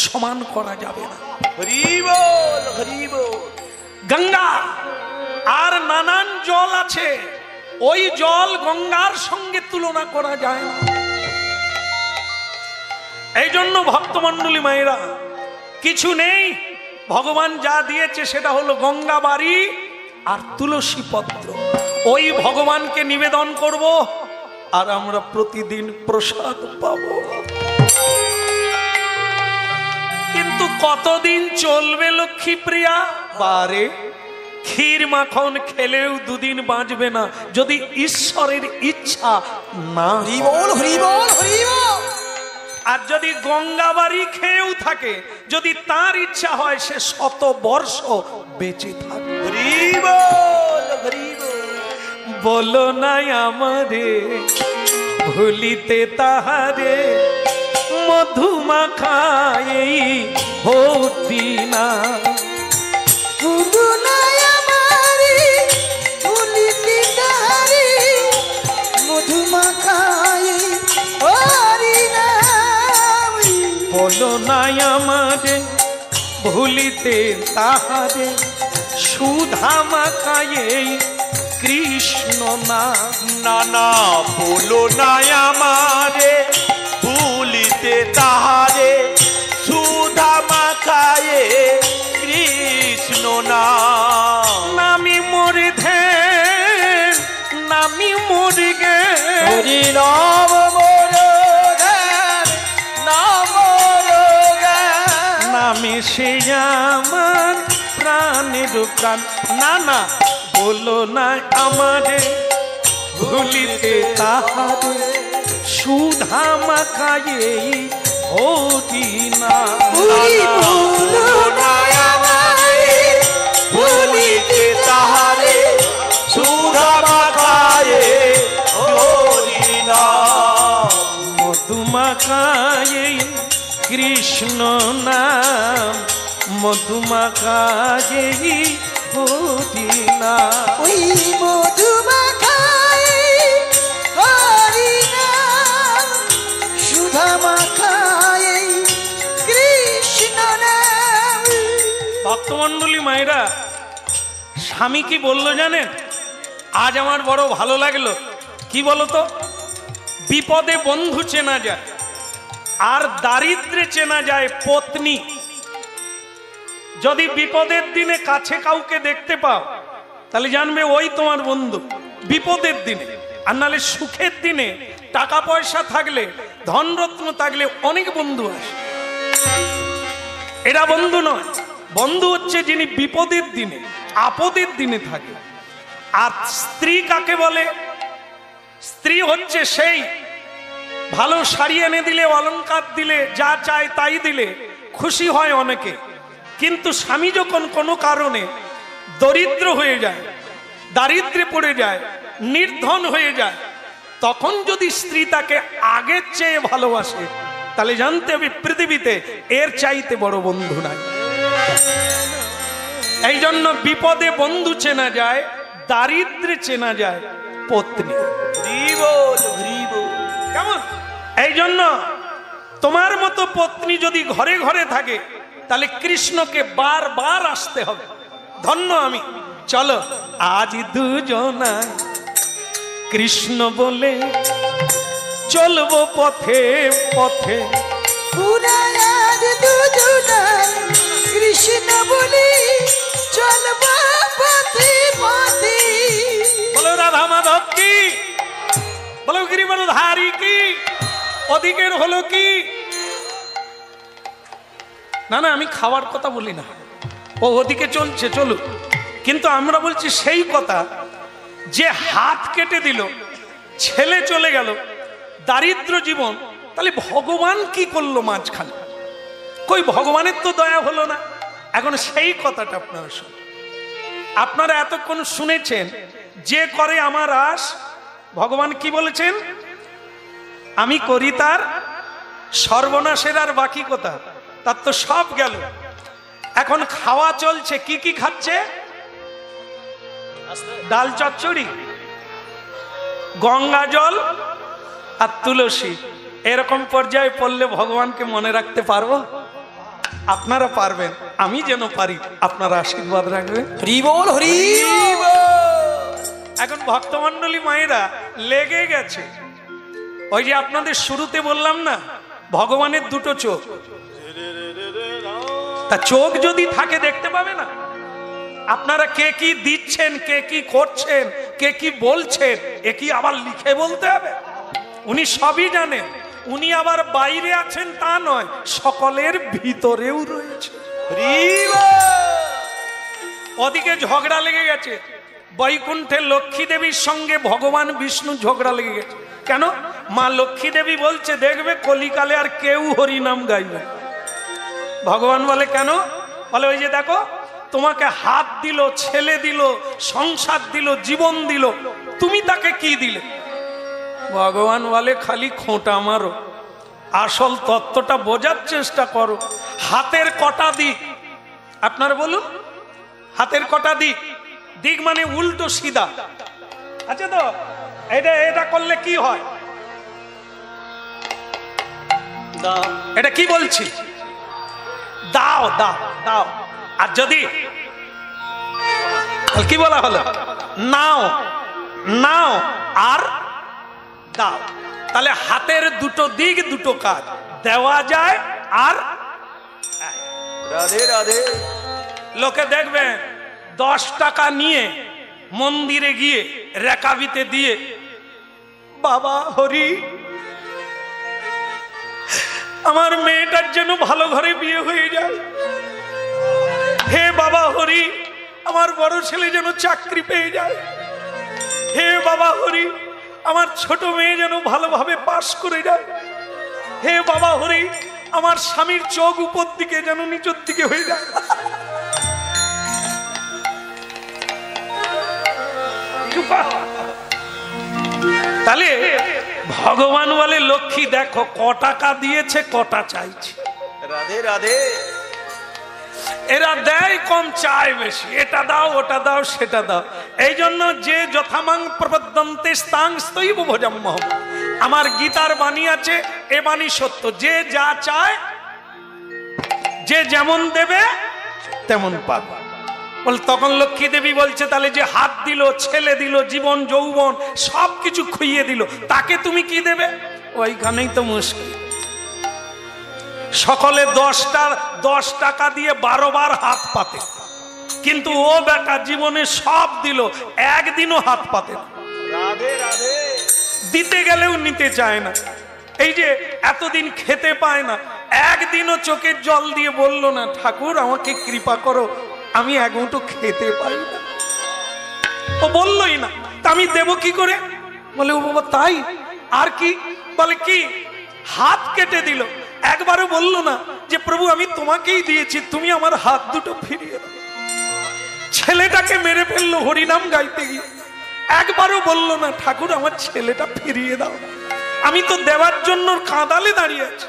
সমান করা যাবে না। গঙ্গা আর নানান জল আছে, ওই জল গঙ্গার সঙ্গে তুলনা করা যায় না। এই জন্য ভক্তমণ্ডলী মায়েরা, কিছু নেই, ভগবান যা দিয়েছে সেটা হলো গঙ্গা বাড়ি আর তুলসী পত্র। ওই ভগবানকে নিবেদন করব, আর আমরা প্রতিদিন প্রসাদ পাব। কিন্তু কতদিন চলবে লক্ষ্মী প্রিয়া? বারে ক্ষীর মাখন খেলেও 2 দিন বাঁচবে না, যদি ঈশ্বরের ইচ্ছা না। আর যদি গঙ্গাবাড়ি খেয়েও থাকে, যদি তার ইচ্ছা হয়, সে 100 বর্ষ বেঁচে থাকবে। বলো নাই আমারে ভুলিতে তাহারে, মধুমাখাই হতি না। বলো নাই আমারে ভুলিতে তাহারে, সুধা মাখায়ে কৃষ্ণ না। নানা বলো নাই আমারে ভুলিতে তাহারে, সুধা মাখায়ে কৃষ্ণ না। নামি মরে ধ্যান, নামি মরে গে, নাম নামে সে আমার প্রাণের প্রাণ। না না বলো না আমারে ভুলিতে তাহারে, সুধা মাখায়ে হরি না। ভুলিতে তাহারে সুধা মাখায়ে হরি না। মধু মাখায়ে কৃষ্ণ নাম, মধু মাখায়ে হরি না। ওই মধু মাখায়ে হরি নাম, সুধা মাখায়ে কৃষ্ণ নাম। ভক্তমণ্ডলী মায়েরা, স্বামী কি বললো জানেন? আজ আমার বড় ভালো লাগলো। কি বলতো? বিপদে বন্ধু চেনা যায়, আর দারিদ্রে চেনা যায় পত্নী। যদি বিপদের দিনে কাছে কাউকে দেখতে পাও, তাহলে জানবে ওই তোমার বন্ধু বিপদের দিনে। আর নাহলে সুখের দিনে টাকা পয়সা থাকলে, ধনরত্ন থাকলে অনেক বন্ধু আসে। এরা বন্ধু নয়। বন্ধু হচ্ছে যিনি বিপদের দিনে, আপদের দিনে থাকে। আর স্ত্রী কাকে বলে? স্ত্রী হচ্ছে সেই ভালো শাড়ি এনে দিলে, অলংকার দিলে, যা চায় তাই দিলে খুশি হয় অনেকে। কিন্তু স্বামী যখন কোনো কারণে দরিদ্র হয়ে যায়, দারিদ্রে পড়ে যায়, নির্ধন হয়ে যায়, তখন যদি স্ত্রী তাকে আগের চেয়ে ভালোবাসে, তাহলে জানতে হবে পৃথিবীতে এর চাইতে বড় বন্ধু নাই। এই জন্য বিপদে বন্ধু চেনা যায়, দারিদ্রে চেনা যায় পত্নী। কেমন? এই জন্য তোমার মতো পত্নী যদি ঘরে ঘরে থাকে, তাহলে কৃষ্ণকে বারবার আসতে হবে। ধন্য আমি। চলো আজ দুজনায় কৃষ্ণ বলে চলবো পথে পথে। পুরায়ার দুজনায় কৃষ্ণ বলি চলবা পথে পথে। বলো রাধা মাধব কি, বলো গিরিবরধারী কি, ওদিকের হলো কি? না না, আমি খাওয়ার কথা বলি না, ও ওদিকে চলছে চলুক। কিন্তু আমরা বলছি সেই কথা যে হাত কেটে দিল, ছেলে চলে গেল, দারিদ্র জীবন, তাহলে ভগবান কি করলো মাঝখানে? কই ভগবানের তো দয়া হলো না। এখন সেই কথাটা আপনারা শুনুন। আপনারা এতক্ষণ শুনেছেন যে করে আমার আশ, ভগবান কি বলেছেন? আমি করি তার সর্বনাশের আর বাকি কথা, তার তো সব গেল। এখন খাওয়া চলছে, কি কি খাচ্ছে? ডাল চচ্চড়ি, গঙ্গা জল আর তুলসী। এরকম পর্যায়ে পড়লে ভগবানকে মনে রাখতে পারবো? আপনারা পারবেন, আমি যেন পারি। আপনারা আশীর্বাদ রাখবেন। হরি বল, হরি এখন ভক্তমণ্ডলী মায়েরা লেগে গেছে। ওই যে আপনাদের শুরুতে বললাম না, ভগবানের দুটো চোখ। তা চোখ যদি থাকে দেখতে পাবে না? আপনারা কে কি দিচ্ছেন, কে কি করছেন, কে কি বলছেন, এ কি আবার লিখে বলতে হবে? উনি সবই জানেন। উনি আবার বাইরে আছেন তা নয়, সকলের ভিতরেও রয়েছে। ওদিকে ঝগড়া লেগে গেছে, বৈকুণ্ঠে লক্ষ্মী দেবীর সঙ্গে ভগবান বিষ্ণু ঝগড়া লেগে গেছে। কেন? মা লক্ষ্মী দেবী বলছে দেখবে কলিকালে আর কেউ হরিনাম গাইবে। ভগবান বলে কেন? বলে ওই যে দেখো, তোমাকে হাত দিল, ছেলে দিল, সংসার দিল, জীবন দিল, তুমি তাকে কি দিলে? ভগবান বলে খালি খোঁটা মারো, আসল তত্ত্বটা বোঝার চেষ্টা করো। হাতের কটা দিক আপনারা বলুন? হাতের কটা দিক? দিক মানে উল্টো সিধা আছে তো? এটা করলে কি হয়? এটা কি বলছি? দাও দাও দাও। আর যদি কি বলা হলো? নাও নাও আর দাও। তাহলে হাতের দুটো দিক, দুটো কাজ, দেওয়া যায় আর রাধে রাধে। লোকে দেখবেন 10 টাকা নিয়ে মন্দিরে গিয়ে রেকাবিতে দিয়ে, বাবা হরি আমার মেয়েটার যেন ভালো ঘরে বিয়ে হয়ে যায়, হে বাবা হরি আমার বড় ছেলে যেন চাকরি পেয়ে যায়। হে বাবা হরি, আমার ছোট মেয়ে যেন ভালোভাবে পাশ করে যায়। হে বাবা হরি, আমার স্বামীর চোখ উপর দিকে যেন নিচের দিকে হয়ে যায়। তাহলে ভগবান বলে লক্ষ্মী দেখো ক টাকা দিয়েছে, কটা চাইছে। রাধে রাধে। এরা দেয় কম, চায় বেশি, এটা দাও ওটা দাও সেটা দাও। এই জন্য যে যথামাং প্রপদ্যন্তে স্তাং স্তৈব ভোজম্যহম, আমার গীতার বাণী আছে, এ বাণী সত্য। যে যা চায়, যে যেমন দেবে তেমন পাবে। বল তখন লক্ষ্মী দেবী বলছে তাহলে যে হাত দিল, ছেলে দিল, জীবন যৌবন সবকিছু খুইয়ে দিল, তাকে তুমি কি দেবে? ওইখানেই তো মুশকিল। সকলে 10 টাকা দিয়ে 12 বার হাত পাতে, কিন্তু ও বেটা জীবনে সব দিল, একদিনও হাত পাতে না। রাধে রাধে। দিতে গেলেও নিতে চায় না। এই যে এতদিন খেতে পায় না, একদিনও চোখের জল দিয়ে বলল না ঠাকুর আমাকে কৃপা করো, আমি এক মুঠো খেতে পাই না। ও বললই না, তা আমি দেব কি করে? বলে ও বাবা তাই, আর কি? বলে কি? হাত কেটে দিল। একবারও বললো না যে প্রভু আমি তোমাকেই দিয়েছি, তুমি আমার হাত দুটো ফিরিয়ে দাও। ছেলেটাকে মেরে ফেললো হরিনাম গাইতে গিয়ে। একবারও বললো না ঠাকুর আমার ছেলেটা ফিরিয়ে দাও। আমি তো দেওয়ার জন্য কাঁদালে দাঁড়িয়ে আছি,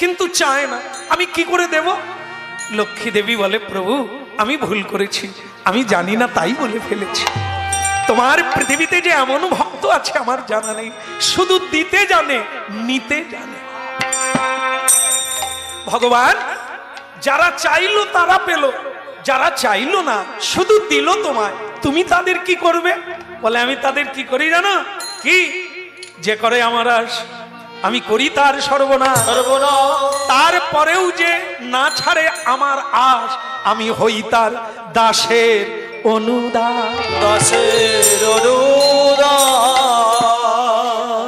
কিন্তু চায় না। আমি কি করে দেব? লক্ষ্মী দেবী বলে প্রভু আমি ভুল করেছি, আমি জানি না তাই বলে ফেলেছি। তোমার পৃথিবীতে যে এমন ভক্ত আছে আমার জানা নেই, শুধু দিতে জানে, নিতে জানে। ভগবান যারা চাইলো তারা পেল, যারা চাইলো না শুধু দিল তোমায়, তুমি তাদের কি করবে? বলে আমি তাদের কি করি জানো? কি? যে করে আমার আশ আমি করি তার সর্বনাশ। তারপরেও যে না ছাড়ে আমার আশ, আমি হই তার দাসের অনুদাস।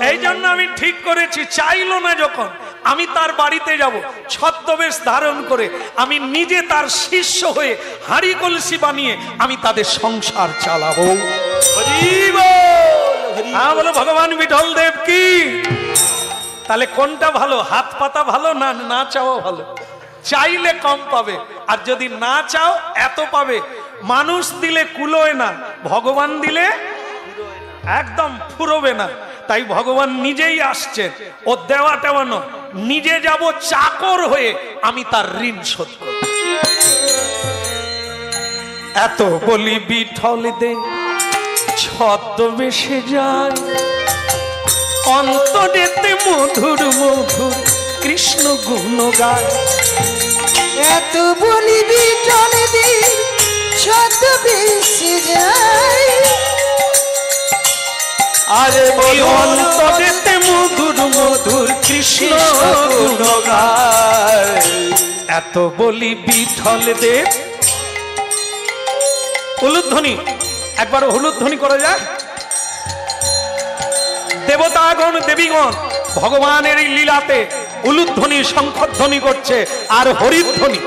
এই জন্য আমি ঠিক করেছি, চাইলো না যখন আমি তার বাড়িতে যাব ছদ্মবেশ ধারণ করে, আমি নিজে তার শিষ্য হয়ে হাঁড়ি কলসি বানিয়ে আমি তাদের সংসার চালাবো। হ্যাঁ বলো ভগবান বিঠল দেব কি? তাহলে কোনটা ভালো? হাত পাতা ভালো না না চাওয়া ভালো? চাইলে কম পাবে, আর যদি না চাও এত পাবে। মানুষ দিলে কুলোয় না, ভগবান দিলে একদম ফুরোবে না। তাই ভগবান নিজেই আসছেন, ও দেওয়া টেওয়ানো, নিজে যাব চাকর হয়ে, আমি তার ঋণ শোধ করব। এত বলি বিঠল দে ছদ্মবেশে যায়, অন্তরেতে মধুর মধুর কৃষ্ণ গুণ গায়। এত বলি বিঠল দে ছদ্মবেশে যায়, আরে অন্তরেতে মধুর মধুর কৃষ্ণ গুণ গায়। এত বলি বিঠল দেব। উলুধ্বনি, একবার হলুধ্বনি করা যায়। দেবতাগণ দেবীগণ ভগবানের এই লীলাতে উলুধ্বনি শঙ্খধ্বনি করছে আর হরিধ্বনি।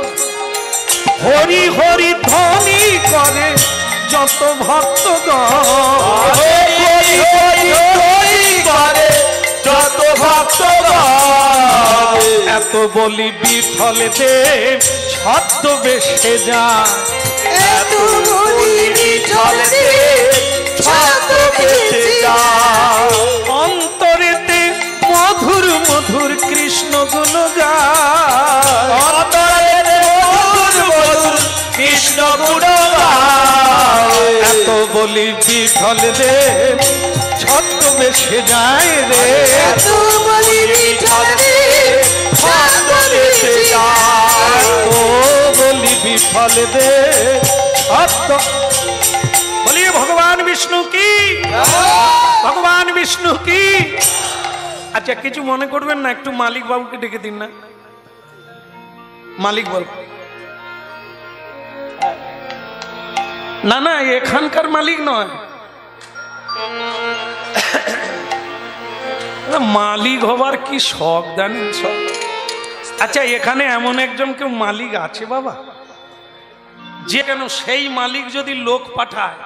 হরি হরি ধ্বনি করে যত ভক্তগণ, যত ভক্তগণ। এত বলি বিঠল দেব ছদ্মবেশে যায়। এত বলি বিঠল দে ছদ্মবেশে যায়, অন্তরেতে মধুর মধুর কৃষ্ণ গুণ গায়। অন্তরেতে মধুর মধুর কৃষ্ণ গুণ গায়। এত বলি বিঠল দেব ছদ্মবেশে যায় রে। এত বলি বিঠল দে ছদ্মবেশে যায়, ও বলি বিঠল দেব ছদ্ম। বলিয়ে ভগবান বিষ্ণু কি, ভগবান বিষ্ণু কি। আচ্ছা কিছু মনে করবেন না, একটু মালিক বাবুকে ডেকে দিন না। মালিক বল। না না এখানকার মালিক নয়, মালিক হবার কি শখ জানেন সব। আচ্ছা এখানে এমন একজন কেউ মালিক আছে বাবা? যে কেন সেই মালিক যদি লোক পাঠায়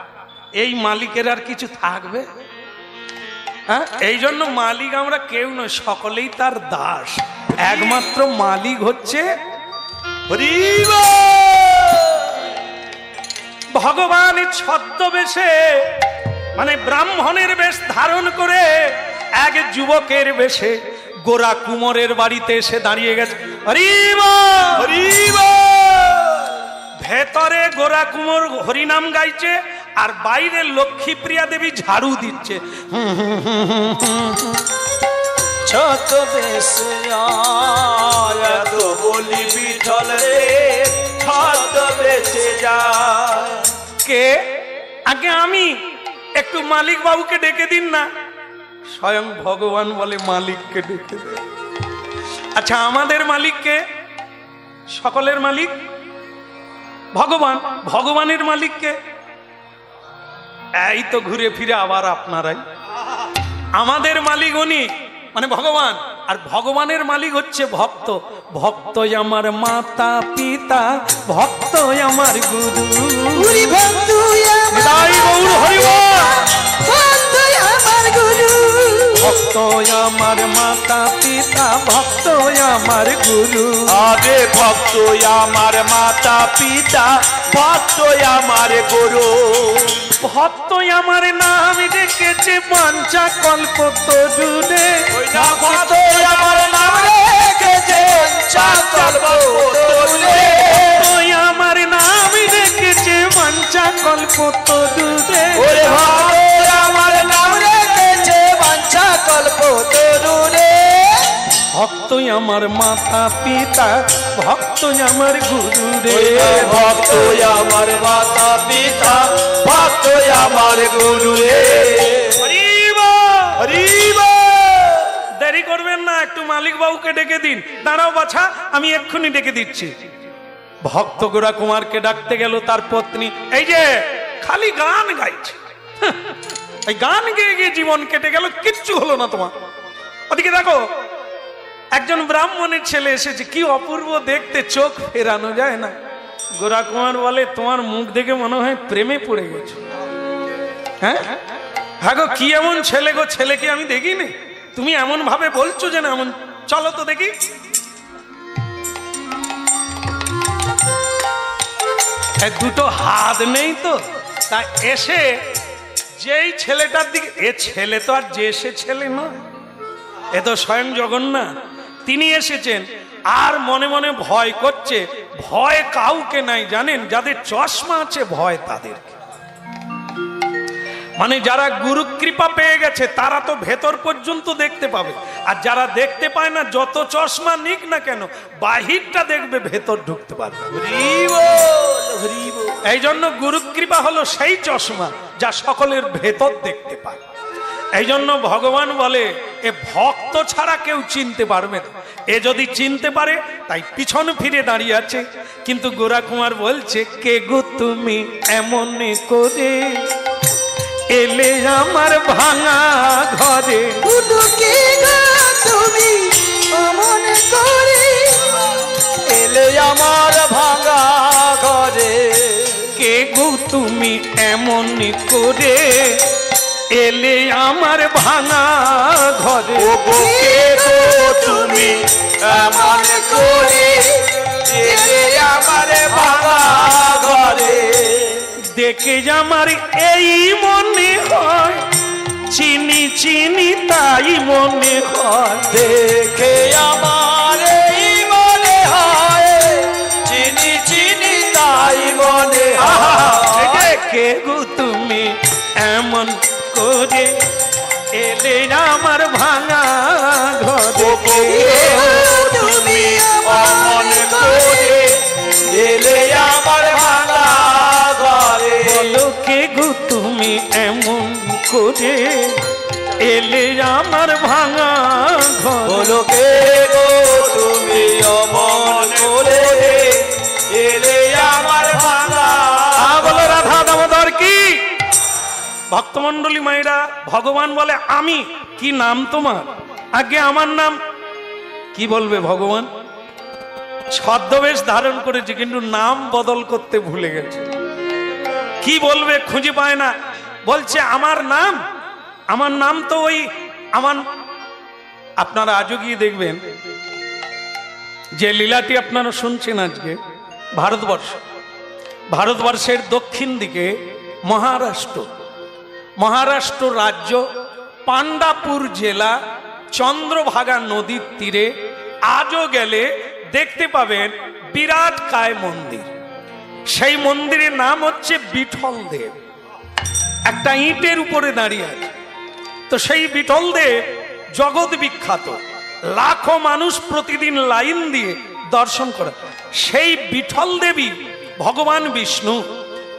এই মালিকের আর কিছু থাকবে? হ্যাঁ, এই জন্য মালিক আমরা কেউ নয়, সকলেই তার দাস। একমাত্র মালিক হচ্ছে ভগবানের ছদ্মবেশে, মানে ব্রাহ্মণের বেশ ধারণ করে এক যুবকের বেশে গোরা কুমোরের বাড়িতে এসে দাঁড়িয়ে গেছে। ভেতরে গোরা কুমোর হরিনাম গাইছে আর বাইরে লক্ষ্মীপ্রিয়া দেবী ঝাড়ু দিচ্ছে। ছদ্মবেশে এত বলি বিঠল রে, ছদ্মবেশে যায়। কে? আগে আমি, একটু মালিক বাবুকে ডেকে দিন না। স্বয়ং ভগবান বলে মালিককে ডেকে দে। আচ্ছা, আমাদের মালিককে, সকলের মালিক ভগবান, ভগবানের মালিককে এই তো ঘুরে ফিরে আবার আপনারাই। আমাদের মালিক উনি মানে ভগবান, আর ভগবানের মালিক হচ্ছে ভক্ত। ভক্ত আমার মাতা পিতা, ভক্ত আমার গুরু। ভক্ত নিতাই গৌর হরি বল। আমার গুরু, ভক্ত আমার মাতা পিতা, ভক্ত আমার গুরু। আরে ভক্ত আমার মাতা পিতা, ভক্ত আমার গুরু। ভক্ত আমার নাম ডেকেছে বাঞ্ছা কল্প তরুণে। ভক্ত আমার নাম রেখেছে কল্প তরুণে। আমার নাম ডেকেছে বাঞ্ছা কল্প তরুণে। ওরে ভক্ত আমার নাম রেখেছে বাঞ্ছা কল্প তরুণে। ভক্ত আমার মাতা পিতা, ভক্ত আমার গুরু রে। ভক্ত আমার মাতা পিতা, ভক্ত আমার গুরু রে। দেরি করবেন না, একটু মালিক বাবুকে ডেকে দিন। দাঁড়াও বাছা, আমি এক্ষুনি ডেকে দিচ্ছি। ভক্ত গোরা কুমারকে ডাকতে গেল তার পত্নী। এই যে খালি গান গাইছে, এই গান গেয়ে গিয়ে জীবন কেটে গেল, কিচ্ছু হলো না তোমার। ওদিকে দেখো, একজন ব্রাহ্মণের ছেলে এসেছে, কি অপূর্ব দেখতে, চোখ ফেরানো যায় না। গোরা কুমার বলে, তোমার মুখ দেখে মনে হয় প্রেমে পড়ে গেছে। হ্যাঁ হ্যাঁ গো, কি এমন ছেলে গো, ছেলেকে আমি দেখিনি, তুমি এমন ভাবে বলছো যে না এমন। চলো তো দেখি। দুটো হাত নেই তো, তা এসে যেই ছেলেটার দিকে, এ ছেলে তো আর যে সে ছেলে না, এ তো স্বয়ং জগন্নাথ। তিনি এসেছেন আর মনে মনে ভয় করছে। ভয় কাউকে নাই জানেন, যাদের চশমা আছে ভয় তাদেরকে। মানে যারা গুরু কৃপা পেয়ে গেছে তারা তো ভেতর পর্যন্ত দেখতে পাবে, আর যারা দেখতে পায় না যত চশমা নিক না কেন বাহিরটা দেখবে, ভেতর ঢুকতে পারবে। এই জন্য গুরু কৃপা হলো সেই চশমা যা সকলের ভেতর দেখতে পায়। এই জন্য ভগবান বলে, এ ভক্ত ছাড়া কেউ চিনতে পারবে না। এ যদি চিনতে পারে তাই পিছন ফিরে দাঁড়িয়ে আছে। কিন্তু গোরা কুমার বলছে, কে গো তুমি এমন করে এলে আমার ভাঙা ঘরে। কে গো তুমি অমন করে এলে আমার ভাঙা ঘরে। কে গো তুমি এমন করে এলে আমার ভাঙা ঘরে। ও গো কে গো তুমি এমন করে এলে আমার ভাঙা ঘরে। দেখে আমার এই মনে হয়, চিনি চিনি তাই মনে হয়। দেখে আমার এই মনে হয়, চিনি চিনি তাই মনে হয়। কে গো তুমি এমন করে এলে আমার ভাঙা ঘরে। তুমি অমন করে এলে আমার ভাঙা ঘরে। বলো কে গো তুমি এমন করে এলে আমার ভাঙা ঘরে। বলো কে গো তুমি অমন করে এলে আমার ভাঙা। বলো রাধা দামোদর কি। ভক্তমন্ডলী মায়েরা, ভগবান বলে, আমি কি নাম তোমার? আগে আমার নাম কি বলবে ভগবান? ছদ্মবেশ ধারণ করেছে, কিন্তু নাম বদল করতে ভুলে গেছে। কি বলবে খুঁজে পায় না, বলছে আমার নাম তো ওই আমার। আপনারা আজও গিয়ে দেখবেন যে লীলাটি আপনারা শুনছেন আজকে, ভারতবর্ষের দক্ষিণ দিকে মহারাষ্ট্র রাজ্য, পান্ডাপুর জেলা, চন্দ্রভাগা নদীর তীরে আজও গেলে দেখতে পাবেন বিরাট কায় মন্দির। সেই মন্দিরের নাম হচ্ছে বিঠল দেব, একটা ইটের উপরে দাঁড়িয়ে আছে। তো সেই বিঠল দেব জগৎ বিখ্যাত, লাখো মানুষ প্রতিদিন লাইন দিয়ে দর্শন করে। সেই বিঠল দেবী ভগবান বিষ্ণু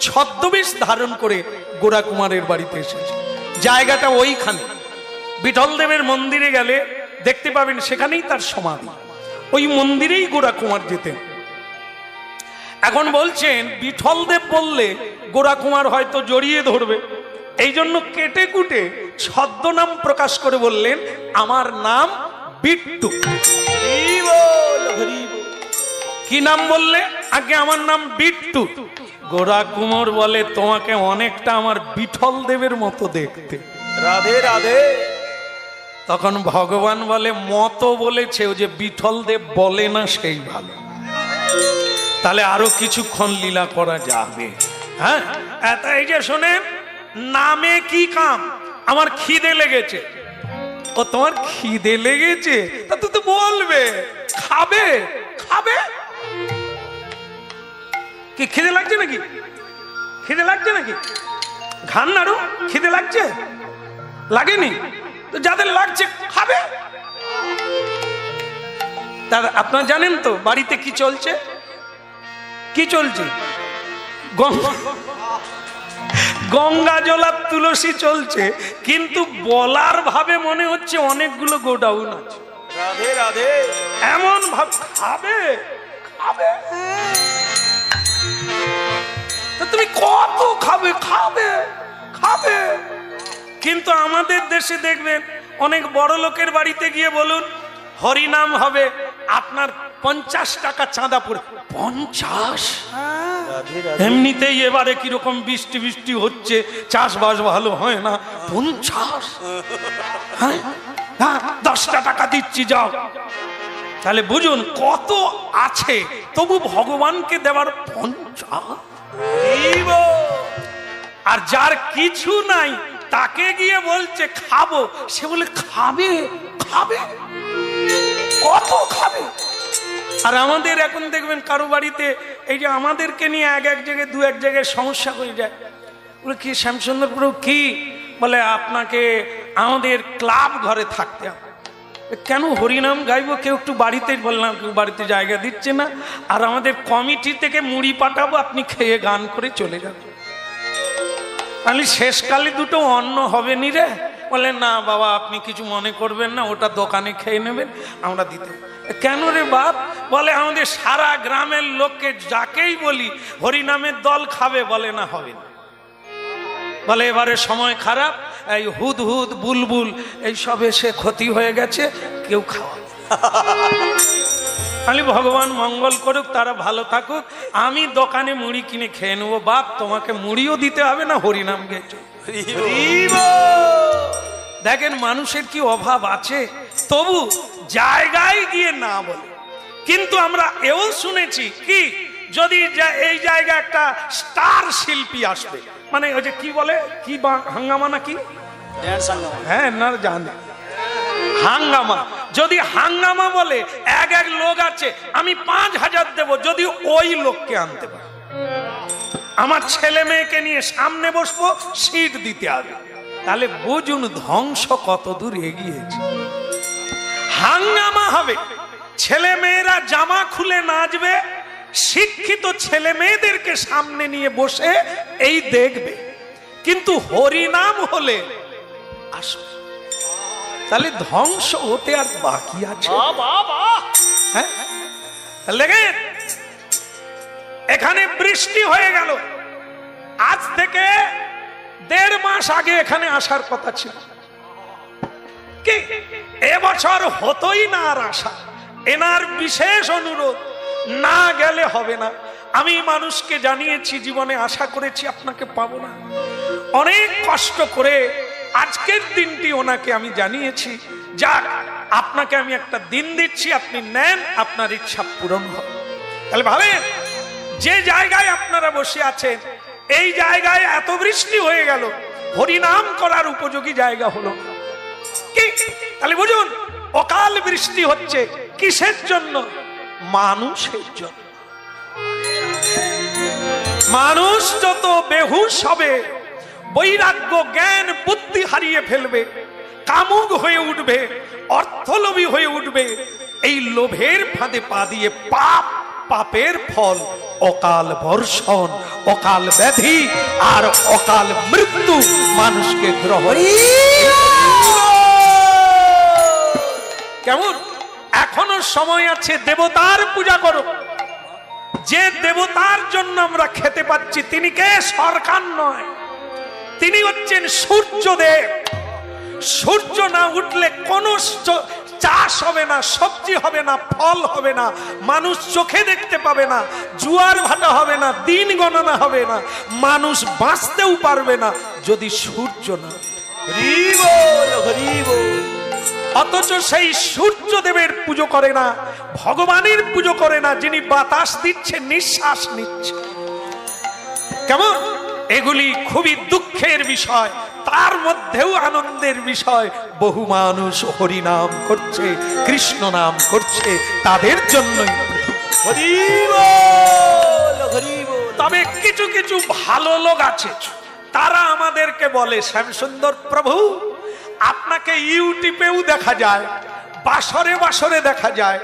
ছদ্মবেশ ধারণ করে গোরা কুমারের বাড়িতে এসেছে। জায়গাটা ওইখানে, বিঠল দেবের মন্দিরে গেলে দেখতে পাবেন সেখানেই তার সমাধি। ওই মন্দিরেই গোরা কুমার যেতেন। এখন বলছেন বিঠল দেব বললে গোরা কুমার হয়তো জড়িয়ে ধরবে, এই জন্য কেটে কুটে ছদ্মনাম প্রকাশ করে বললেন আমার নাম বিট্টু। কি নাম বললে? আগে আমার নাম বিট্টু। গোরা কুমার বলে তোমাকে অনেকটা আমার বিঠল দেবের মতো দেখতে। রাধে রাধে। তখন ভগবান বলে মতো বলেছে, ও যে বিঠল দেব বলে না সেই ভালো, তাহলে আরো কিছুক্ষণ লীলা করা যাবে। হ্যাঁ, এই যে শোনেন, নামে কি কাম? আমার খিদে লেগেছে। ও তোমার খিদে লেগেছে, তা তুই তো বলবে খাবে। কি খিদে লাগছে নাকি? ঘান নাড়ু, খিদে লাগছে? লাগেনি তো, যাদের লাগছে খাবে। দাদা আপনারা জানেন তো বাড়িতে কি চলছে? গঙ্গা জল আর তুলসী চলছে, কিন্তু বলার ভাবে মনে হচ্ছে অনেকগুলো গোডাউন আছে। রাধে রাধে। এমন ভাব খাবে। তুমি কত খাবে। কিন্তু আমাদের দেশে দেখবেন অনেক বড় লোকের বাড়িতে গিয়ে বলুন হরিনাম হবে, আপনার 50 টাকা চাঁদা পড়ে। 50? এমনিতেই এবারে কিরকম বৃষ্টি হচ্ছে, চাষবাস ভালো হয় না। 50? হ্যাঁ, 10টা টাকা দিচ্ছি যাও। তাহলে বুঝুন কত আছে, তবু ভগবানকে দেওয়ার 50। আর যার কিছু নাই তাকে গিয়ে বলছে খাবো, সে বলে খাবে। কত খাবে? আর আমাদের এখন দেখবেন কারো বাড়িতে এই যে আমাদেরকে নিয়ে এক জায়গায় দু এক জায়গায় সমস্যা হয়ে যায়। বলে কি শ্যামসুন্দরপুর কি? বলে আপনাকে আমাদের ক্লাব ঘরে থাকতে হবে। কেন? হরিনাম গাইবো, কেউ একটু বাড়িতে, বললাম কেউ বাড়িতে জায়গা দিচ্ছে না, আর আমাদের কমিটি থেকে মুড়ি পাঠাবো, আপনি খেয়ে গান করে চলে যাবেন। আমি শেষকালে দুটো অন্ন হবে নি রে। বলে না বাবা আপনি কিছু মনে করবেন না, ওটা দোকানে খেয়ে নেবেন, আমরা দিতে। কেন রে বাপ? বলে আমাদের সারা গ্রামের লোককে যাকেই বলি হরিনামের দল খাবে, বলে না হবে না। বলে এবারে সময় খারাপ, এই হুদ বুলবুল এইসব এসে ক্ষতি হয়ে গেছে, কেউ খাওয়া। খালি ভগবান মঙ্গল করুক, তারা ভালো থাকুক, আমি দোকানে মুড়ি কিনে খেয়ে নেবো। বাপ তোমাকে মুড়িও দিতে হবে না, হরিনাম গেছো। দেখেন মানুষের কি অভাব আছে, তবু জায়গায় গিয়ে না বলে। কিন্তু আমরা এও শুনেছি কি, যদি এই জায়গায় একটা স্টার শিল্পী আসবে, মানে ওই যে কি বলে কি হাঙ্গামা না কি, হ্যাঁ না জানে হাঙ্গামা, যদি হাঙ্গামা বলে এক লোক আছে আমি 5000 দেব যদি ওই লোককে আনতে পারে। আমার ছেলে মেয়েকে নিয়ে সামনে বসবো, সিট দিতে হবে। তাহলে বুঝুন ধ্বংস কত দূর এগিয়েছে। হাঙ্গামা হবে, ছেলে মেয়েরা জামা খুলে নাচবে, শিক্ষিত ছেলে মেয়েদেরকে সামনে নিয়ে বসে এই দেখবে। কিন্তু হরিনাম হলে আসবে, তাহলে ধ্বংস হতে আর বাকি আছে? হ্যাঁ, লেগেন এখানে বৃষ্টি হয়ে গেল। আজ থেকে 1.5 মাস আগে এখানে আসার কথা ছিল, কি এবছর হতোই না আর আসা। এনার বিশেষ অনুরোধ, না গেলে হবে না। আমি মানুষকে জানিয়েছি, জীবনে আশা করেছি আপনাকে পাবো না, অনেক কষ্ট করে আজকের দিনটি ওনাকে আমি জানিয়েছি। যাক, আপনাকে আমি একটা দিন দিচ্ছি, আপনি নেন, আপনার ইচ্ছা পূরণ হবে। তাহলে ভাবেন, যে জায়গায় আপনারা বসে আছেন এই জায়গায় এত বৃষ্টি হয়ে গেল, হরিনাম করার উপযোগী জায়গা হলো কি? তাহলে বুঝুন, অকাল বৃষ্টি হচ্ছে কিসের জন্য? মানুষের জন্য। মানুষ যত বেহুশ হবে, বৈরাগ্য জ্ঞান বুদ্ধি হারিয়ে ফেলবে, কামুক হয়ে উঠবে, অর্থলোভী হয়ে উঠবে, এই লোভের ফাঁদে পা দিয়ে পাপের ফল অকাল বর্ষণ, অকাল ব্যাধি আর অকাল মৃত্যু মানুষকে গ্রহণ। কেমন? এখনো সময় আছে, দেবতার পূজা করো। যে দেবতার জন্য আমরা খেতে পাচ্ছি তিনি কে? সরকার নয়, তিনি হচ্ছেন সূর্যদেব। সূর্য না উঠলে কোনো চাষ হবে না, সবজি হবে না, ফল হবে না, মানুষ চোখে দেখতে পাবে না, জোয়ার ভাটা হবে না, দিন গণনা হবে না, মানুষ বাঁচতেও পারবে না যদি সূর্য না। অথচ সেই সূর্যদেবের পুজো করে না, ভগবানের পুজো করে না, যিনি বাতাস দিচ্ছে, নিঃশ্বাস নিচ্ছে। কেমন? এগুলি খুবই দুঃখের বিষয়, তার মধ্যেও আনন্দের বিষয়। বহু মানুষ হরি নাম করছে, কৃষ্ণ নাম করছে, তাদের জন্যই। তবে কিছু কিছু ভালো লোক আছে, তারা আমাদেরকে বলে, শ্যামসুন্দর প্রভু, আপনাকে ইউটিউবেও দেখা যায়, বাসরে বাসরে দেখা যায়,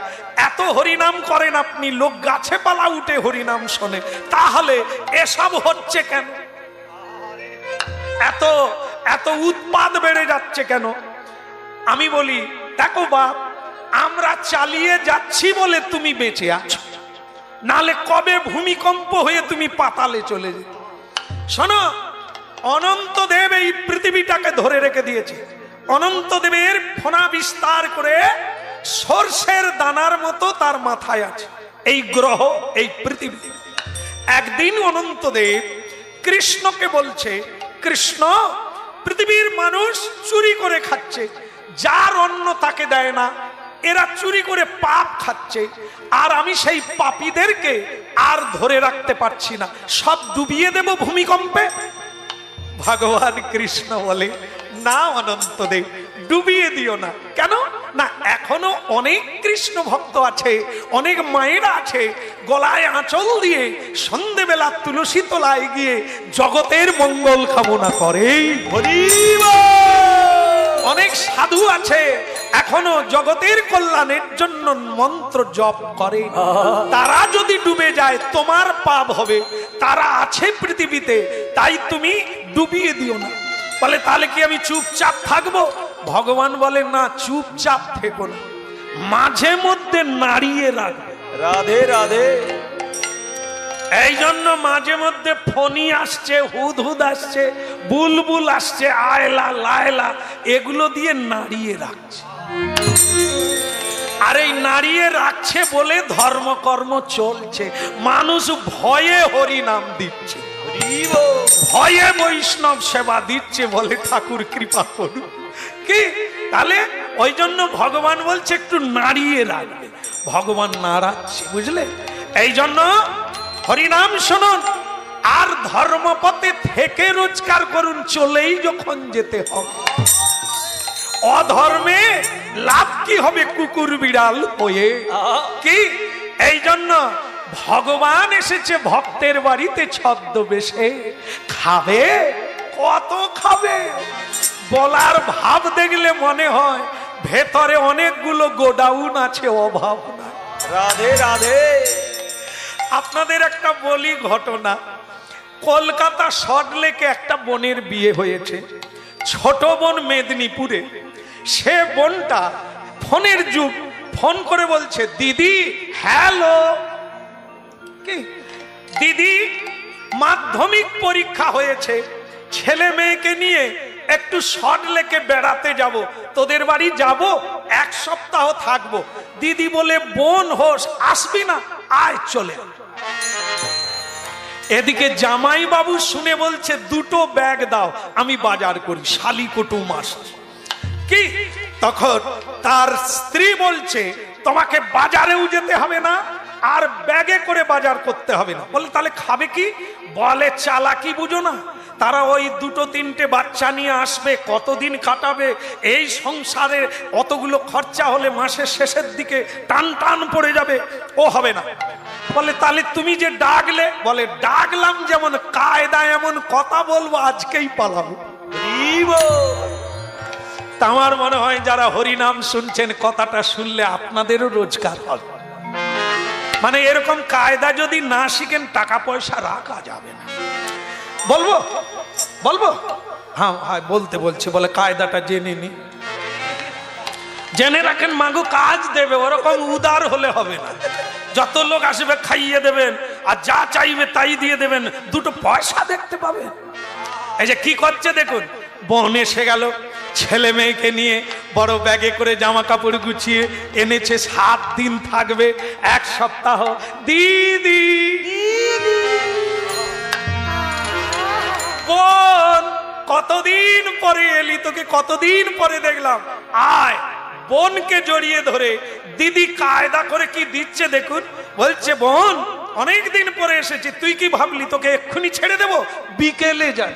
এত হরিনাম করেন আপনি, লোক গাছে পালা উঠে হরিনাম শোনে, তাহলে এসব হচ্ছে কেন? এত এত উৎপাদ বেড়ে যাচ্ছে কেন? আমি বলি, দেখো বাপ, আমরা চালিয়ে যাচ্ছি বলে তুমি বেঁচে আছো, নালে কবে ভূমিকম্প হয়ে তুমি পাতালে চলে যেতে। শোনো, অনন্তদেব এই পৃথিবীটাকে ধরে রেখে দিয়েছে। অনন্তদেবের ফণা বিস্তার করে সর্ষের দানার মতো তার মাথায় আছে এই গ্রহ, এই পৃথিবী। একদিন অনন্তদেব কৃষ্ণকে বলছে, কৃষ্ণ, পৃথিবীর মানুষ চুরি করে খাচ্ছে, যার অন্ন তাকে দেয় না, এরা চুরি করে পাপ খাচ্ছে, আর আমি সেই পাপীদেরকে আর ধরে রাখতে পারছি না, সব ডুবিয়ে দেব ভূমিকম্পে। ভগবান কৃষ্ণ বলে, না অনন্তদেব, ডুবিয়ে দিও না। কেন না? এখনো অনেক কৃষ্ণ ভক্ত আছে, অনেক মায়েরা আছে, গলায় আঁচল দিয়ে সন্ধেবেলা তুলসী তলায় গিয়ে জগতের মঙ্গল কামনা করে। অনেক সাধু আছে, এখনো জগতের কল্যাণের জন্য মন্ত্র জপ করে। তারা যদি ডুবে যায় তোমার পাপ হবে। তারা আছে পৃথিবীতে, তাই তুমি ডুবিয়ে দিও না। বলে, তাহলে কি আমি চুপচাপ থাকবো? ভগবান বলে, না, চুপচাপ থেকো না, মাঝে মধ্যে নাড়িয়ে রাখবে। রাধে রাধে। এই জন্য মাঝে মধ্যে ফণি আসছে, হুদহুদ আসছে, বুলবুল আসছে, আয়লা লায়লা, এগুলো দিয়ে নাড়িয়ে রাখছে। আর এই নাড়িয়ে রাখছে বলে ধর্মকর্ম চলছে, মানুষ ভয়ে হরি নাম দিচ্ছে, ভয়ে বৈষ্ণব সেবা দিচ্ছে, বলে ঠাকুর কৃপা করুন। কি? তাহলে ওই জন্য ভগবান বলছে একটু নাড়িয়ে রাখবে। ভগবান নাড়াচ্ছে, বুঝলে? এই জন্য হরিনাম শুনুন, আর ধর্মপথে থেকে রোজগার করুন, চলেই যখন যেতে হবে। অধর্মে লাভ কি হবে কুকুর বিড়াল হয়ে? কি? এই জন্য ভগবান এসেছে ভক্তের বাড়িতে ছদ্মবেশে। খাবে, কত খাবে? বলার ভাব দেখলে মনে হয় ভেতরে অনেকগুলো গোডাউন আছে, অভাব না। রাধে রাধে। আপনাদের একটা বলি ঘটনা। কলকাতা সল্টলেকে একটা বোনের বিয়ে হয়েছে, ছোট বোন মেদিনীপুরে। সে বোনটা ফোনের যুগ, ফোন করে বলছে, দিদি হ্যালো। কি? দিদি মাধ্যমিক পরীক্ষা হয়েছে, ছেলে মেয়েকে নিয়ে একটু শর্ট লেকে বেড়াতে যাব, তোদের বাড়ি যাব, 1 সপ্তাহ থাকবো। দিদি বলে বোন হোস, আসবি না? আয় চলে। এদিকে জামাই বাবু শুনে বলছে 2টো ব্যাগ দাও, আমি বাজার করি, শালি কুটুম মাস কি। তখন তার স্ত্রী বলছে তোমাকে বাজারেও যেতে হবে না, আর ব্যাগে করে বাজার করতে হবে না। বলে তাহলে খাবে কি? বলে চালাকি বুঝো না, তারা ওই 2-3টে বাচ্চা নিয়ে আসবে, কতদিন কাটাবে এই সংসারে, অতগুলো খরচা হলে মাসের শেষের দিকে টান টান পড়ে যাবে, ও হবে না। বলে তাহলে তুমি যে ডাকলে? বলে ডাকলাম যেমন কায়দা এমন কথা বলবো আজকেই পালাবো। আমার মনে হয় যারা হরিনাম শুনছেন কথাটা শুনলে আপনাদেরও রোজগার হবে। মানে এরকম কায়দা যদি না শিখেন টাকা পয়সা রাখা যাবে না। বলবো বলবো হ্যাঁ হ্যাঁ বলতে বলছে। বলে কায়দাটা জেনে নি, জেনে রাখেন, মাগো কাজ দেবে, ওরকম উদার হলে হবে না। যত লোক আসবে খাইয়ে দেবেন, আর যা চাইবে তাই দিয়ে দেবেন, 2টো পয়সা দেখতে পাবেন। এই যে কি করছে দেখুন, বোন এসে গেল ছেলে মেয়েকে নিয়ে, বড় ব্যাগে করে জামা কাপড় গুছিয়ে এনেছে, 7 দিন থাকবে, 1 সপ্তাহ। দিদি বোন কতদিন পরে এলি, তোকে কতদিন পরে দেখলাম, আয়। বোনকে জড়িয়ে ধরে দিদি কায়দা করে কি দিচ্ছে দেখুন। বলছে বোন অনেকদিন পরে এসেছি, তুই কি ভাবলি তোকে এক্ষুনি ছেড়ে দেব? বিকেলে যাই।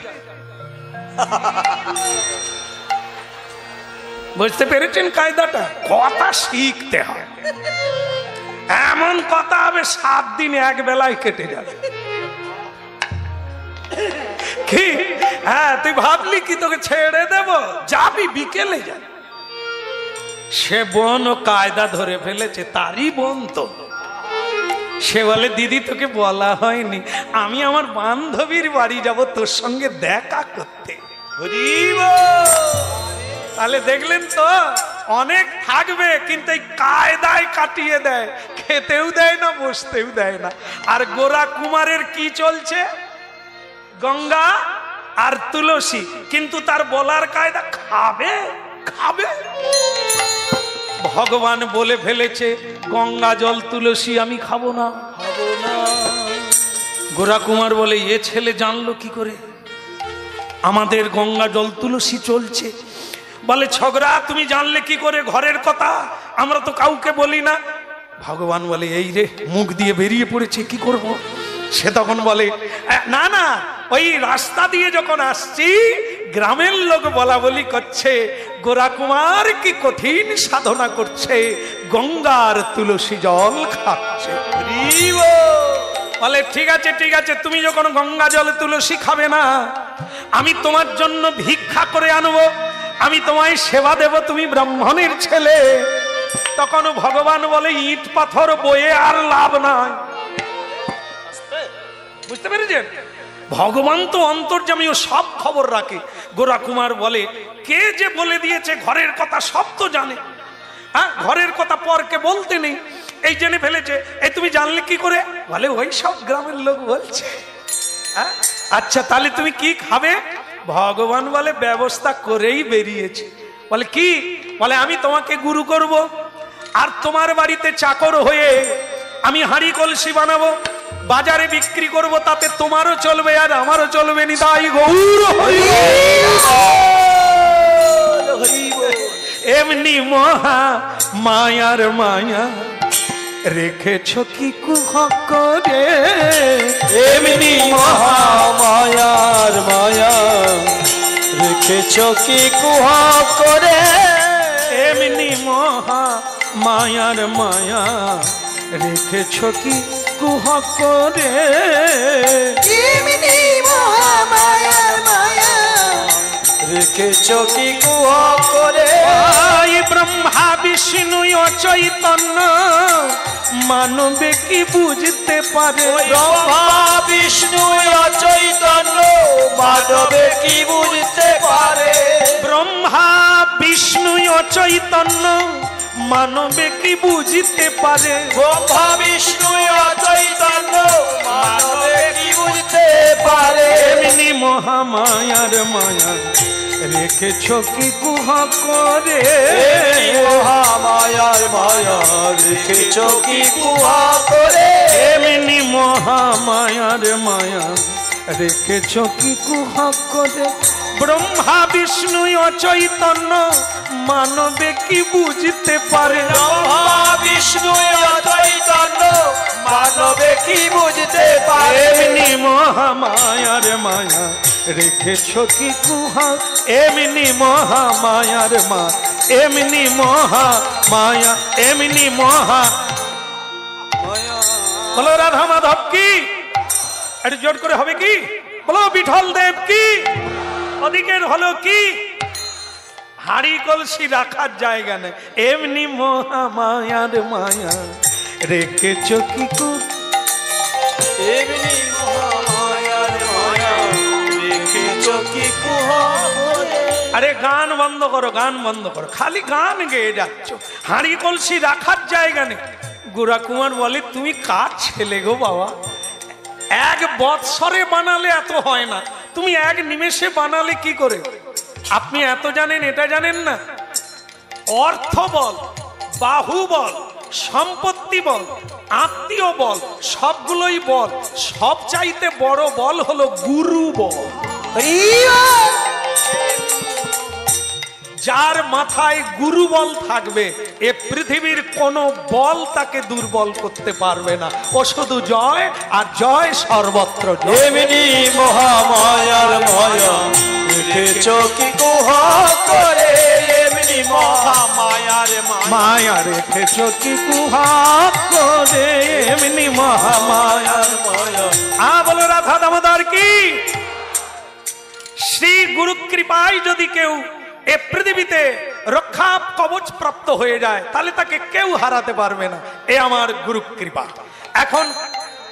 বুঝতে পেরেছেন কায়দাটা? কথা শিখতে হয়, এমন কথা হবে 7 দিন 1 বেলায় কেটে যাবে। কি হ্যাঁ তুই ভাবলি কি তোকে ছেড়ে দেব? যাবি বিকেলে যাবি। সে বোন ও কায়দা ধরে ফেলেছে, তারই বোন তো। সে বলে দিদি তোকে বলা হয়নি, আমি আমার বান্ধবীর বাড়ি যাব তোর সঙ্গে দেখা করতে। তাহলে দেখলেন তো, অনেক থাকবে কিন্তু এই কায়দায় কাটিয়ে দেয়, খেতেও দেয় না, বসতেও দেয় না। আর গোরা কুমারের কি চলছে? গঙ্গা আর তুলসী, কিন্তু তার বলার কায়দা খাবে খাবে। ভগবান বলে ফেলেছে গঙ্গা জল তুলসী আমি খাবো না, খাবো না। গোরা কুমার বলে এ ছেলে জানলো কি করে আমাদের গঙ্গা জল তুলসী চলছে? বলে ছগরা তুমি জানলে কি করে ঘরের কথা? আমরা তো কাউকে বলি না। ভগবান বলে এই রে, মুখ দিয়ে বেরিয়ে পড়েছে, কি করব? সে তখন বলে না না, ওই রাস্তা দিয়ে যখন আসছি গ্রামের লোক বলা বলি করছে গোরা কুমার কি কঠিন সাধনা করছে, গঙ্গার তুলসী জল খাচ্ছে। বলে ঠিক আছে ঠিক আছে, তুমি যখন গঙ্গা জল তুলসী খাবে না, আমি তোমার জন্য ভিক্ষা করে আনবো, আমি তোমায় সেবা দেব, তুমি ব্রাহ্মণের ছেলে। তখন ভগবান বলে ইট পাথর বয়ে আর লাভ নাই। বুঝতে পেরেছেন? ভগবান তো অন্তর্যামী, ও সব খবর রাখে। গোরা কুমার বলে কে যে বলে দিয়েছে ঘরের কথা সব তো জানে, হ্যাঁ ঘরের কথা পরকে বলতে নেই, এই জেনে ফেলেছে। এই তুমি জানলে কি করে? বলে ওই সব গ্রামের লোক বলছে। আচ্ছা তাহলে তুমি কি খাবে? ভগবান বলে ব্যবস্থা করেই বেরিয়েছে। বলে কি? বলে আমি তোমাকে গুরু করব, আর তোমার বাড়িতে চাকর হয়ে আমি হাঁড়ি কলসি বানাবো, বাজারে বিক্রি করব, তাতে তোমারও চলবে আর আমারও চলবে। নিতাই গৌর হরি এমনি মহা মায়ার মায়া রেখেছ কি কুহক করে, এমনি মহা মায়ার মায়া রেখেছ কি কুহক করে, এমনি মহা মায়ার মায়া রেখেছ কি কুহক করে, এমনি মহা মায়ার মায়া রেখেছ কি কুহক করে। ব্রহ্মা বিষ্ণু চৈতন্য মানবে কি বুঝতে পারে, ব্রহ্মা বিষ্ণু চৈতন্য মানবে কি বুঝতে পারে, ব্রহ্মা বিষ্ণু চৈতন্য মানবে কি বুঝতে পারে, ব্রহ্মা বিষ্ণু চৈতন্য মানবে কি বুঝতে পারে, এমনি মহামায়ার মায়া রেখেছ কি কুহা করে মহামায়ার মায়া রেখেছ কি কুহা করে এমনি মহামায়ার মায়া রেখেছ কি কুহা করে ব্রহ্মা বিষ্ণু অচৈতন্য মানবে কি বুঝতে পারে ব্রহ্মা বিষ্ণু চৈতন্য মানবে কি বুঝতে পারে এমনি মহামায়ার মায়া রেখেছ কি কুহা এমনি মহামায়ার মা এমনি মহামায়া এমনি মহা বলো রাধা মাধব কি একটু জোর করে হবে কি বলো বিঠল দেব কি ওদিকের হলো কি হাড়ি কলসি রাখার জায়গা নেই এমনি মহামায়ার মায়া রেখেছ কি এমনি মহামায়ার মায়া রেখেছ কি কুহা করে আরে গান বন্ধ করো গান বন্ধ করো খালি গান গেয়ে যাচ্ছ হাড়ি কলসি রাখার জায়গা নেই গোরা কুমার বলে তুমি কার ছেলে গো বাবা এক বৎসরে বানালে এত হয় না তুমি এক নিমেষে বানালে কি করে আপনি এত জানেন এটা জানেন না অর্থ বল বাহু বল সম্পত্তি বল আত্মীয় বল সবগুলোই বল সব চাইতে বড় বল হলো গুরু বল যার মাথায় গুরু বল থাকবে এ পৃথিবীর কোন বল তাকে দুর্বল করতে পারবে না ও শুধু জয় আর জয় সর্বত্র এমনি মহামায়ার মায়া রেখেছ কি কুহা করে এমনি মহামায়ার মায়া রেখেছ কি কুহা করে এমনি মহামায়ার মায়া বলো রাধা দামোদর কি শ্রী গুরু কৃপায় যদি কেউ এ পৃথিবীতে রক্ষা কবচ প্রাপ্ত হয়ে যায় তাহলে তাকে কেউ হারাতে পারবে না এ আমার গুরু কৃপা এখন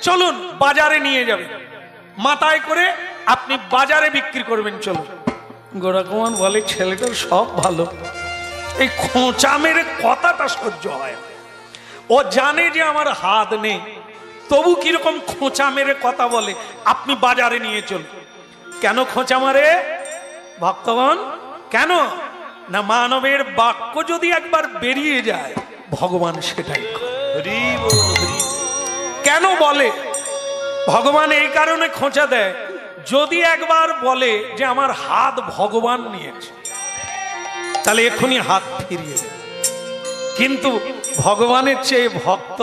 চলুন বাজারে নিয়ে যাবে মাথায় করে আপনি বাজারে বিক্রি করবেন চলুন গোরা কুমার বলে ছেলেটার সব ভালো এই খোঁচা মেরে কথাটা সহ্য হয় ও জানে যে আমার হাত নেই তবু কিরকম খোঁচা মেরে কথা বলে আপনি বাজারে নিয়ে চলুন কেন খোঁচা মারে ভক্তগণ কেন না মানবের বাক্য যদি একবার বেরিয়ে যায় ভগবান সেটাই কেন বলে ভগবান এই কারণে খোঁচা দেয় যদি একবার বলে যে আমার হাত ভগবান নিয়েছে তাহলে এক্ষুনি হাত ফিরিয়ে দেয় কিন্তু ভগবানের চেয়ে ভক্ত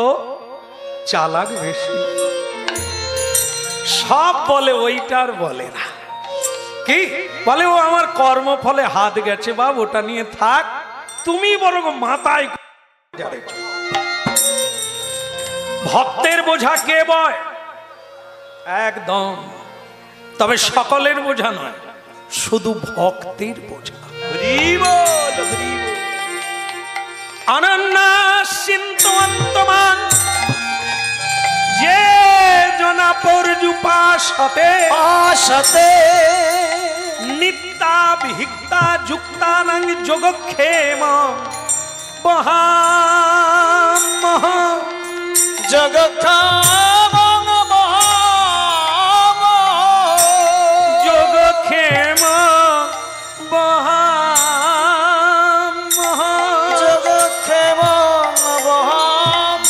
চালাক বেশি সব বলে ওইটার বলে না কি বলে ও আমার কর্মফলে হাত গেছে বাব ওটা নিয়ে থাক তুমি বরং মাথায় ভক্তের বোঝা কে বয় একদম তবে সকলের বোঝা নয় শুধু ভক্তের বোঝা অনন্যা সিন্তমান যে জনা পরজুপা সাথে আশাতে নিত্যাভিক্তা যুক্তানাং যোগক্ষেম বহাম জগৎখামং মহাম যোগক্ষেম বহাম জগৎখামং মহাম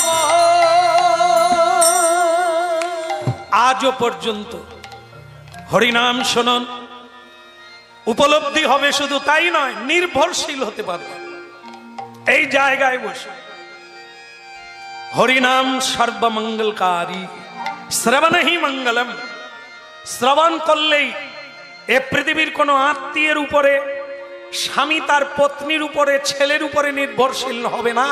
আজও পর্যন্ত হরিনাম শুনুন উপলব্ধি হবে শুধু তাই নয় নির্ভরশীল হতে পারবে এই জায়গায় বসে হরিনাম সর্বমঙ্গলকারী শ্রবণহি মঙ্গলম শ্রবণ করলেই এ পৃথিবীর কোনো আত্মীয়ের উপরে স্বামী তার পত্নীর উপরে ছেলের উপরে নির্ভরশীল হবে না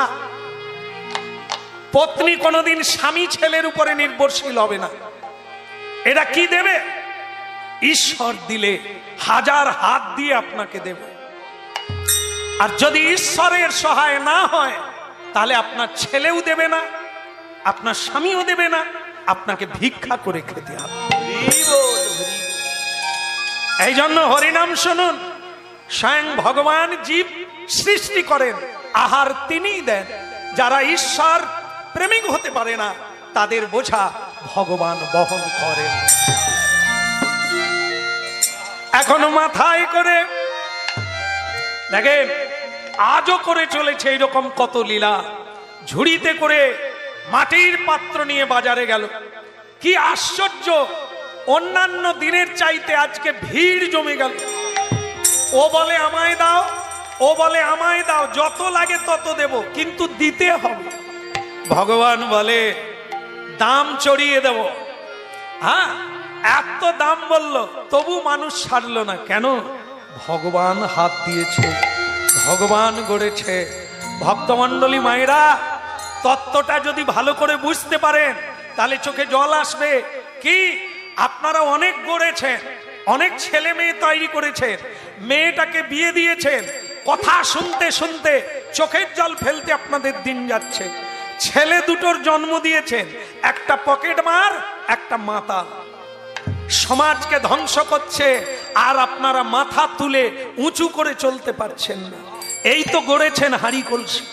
পত্নী কোনোদিন স্বামী ছেলের উপরে নির্ভরশীল হবে না এটা কি দেবে ঈশ্বর দিলে হাজার হাত দিয়ে আপনাকে দেবে আর যদি ঈশ্বরের সহায় না হয় তাহলে আপনার ছেলেও দেবে না আপনার স্বামীও দেবে না আপনাকে ভিক্ষা করে খেতে হবে এই জন্য হরিনাম শুনুন স্বয়ং ভগবান জীব সৃষ্টি করেন আহার তিনিই দেন যারা ঈশ্বর প্রেমিক হতে পারে না তাদের বোঝা ভগবান বহন করেন এখনো মাথায় করে দেখেন আজও করে চলেছে এইরকম কত লীলা। ঝুড়িতে করে মাটির পাত্র নিয়ে বাজারে গেল। কি আশ্চর্য, অন্যান্য দিনের চাইতে আজকে ভিড় জমে গেল। ও বলে আমায় দাও, ও বলে আমায় দাও, যত লাগে তত দেব, কিন্তু দিতে হবে। ভগবান বলে দাম চড়িয়ে দেব। হ্যাঁ, এত দাম বলল, তবু মানুষ ছাড়লো না। কেন? ভগবান হাত দিয়েছে, ভগবান গড়েছে। ভক্তমণ্ডলী মায়েরা, তত্ত্বটা যদি ভালো করে বুঝতে পারেন তাহলে চোখে জল আসবে। কি আপনারা অনেক গড়েছেন, অনেক ছেলে মেয়ে তৈরি করেছেন, মেয়েটাকে বিয়ে দিয়েছেন, কথা শুনতে শুনতে চোখের জল ফেলতে আপনাদের দিন যাচ্ছে। ছেলে দুটোর জন্ম দিয়েছেন, একটা পকেট মার, একটা মাতাল। সমাজকে ধ্বংস করছে, আর আপনারা মাথা তুলে উঁচু করে চলতে পারছেন না। এই তো গড়েছেন হাঁড়ি কলসি।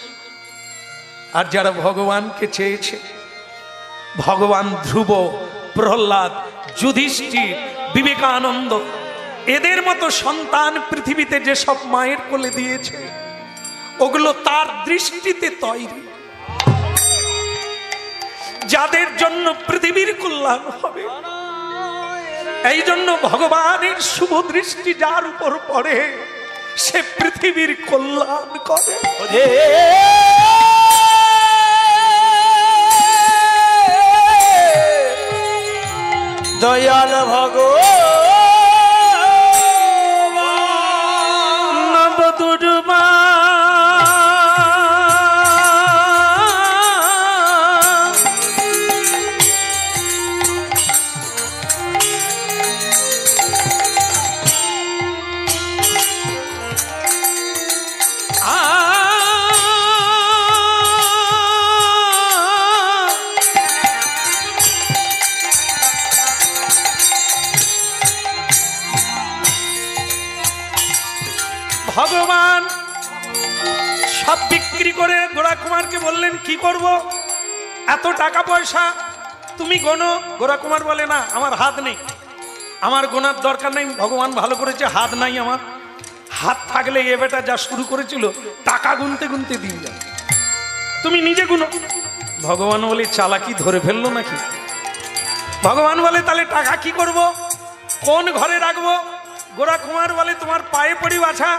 আর যারা ভগবানকে চেয়েছে, ভগবান ধ্রুব, প্রহ্লাদ, যুধিষ্ঠির, বিবেকানন্দ, এদের মতো সন্তান পৃথিবীতে যেসব মায়ের কোলে দিয়েছে, ওগুলো তার দৃষ্টিতে তৈরি, যাদের জন্য পৃথিবীর কল্যাণ হবে। এই জন্য ভগবানের শুভ দৃষ্টি যার উপর পড়ে, সে পৃথিবীর কল্যাণ করে। দয়াল ভগবান নবদুর্বা ভগবান সব বিক্রি করে গোরা কুমারকে বললেন কি করব, এত টাকা পয়সা তুমি গোনো। গোরা কুমার বলে না, আমার হাত নেই, আমার গোনার দরকার নেই। ভগবান ভালো করেছে হাত নাই আমার, হাত থাকলে এ বেটা যা শুরু করেছিল টাকা গুনতে গুনতে দিন যায়, তুমি নিজে গুনো। ভগবান বলে চালাকি ধরে ফেললো নাকি? ভগবান বলে তাহলে টাকা কি করব, কোন ঘরে রাখবো? গোরা কুমার বলে তোমার পায়ে পড়ি বাছা,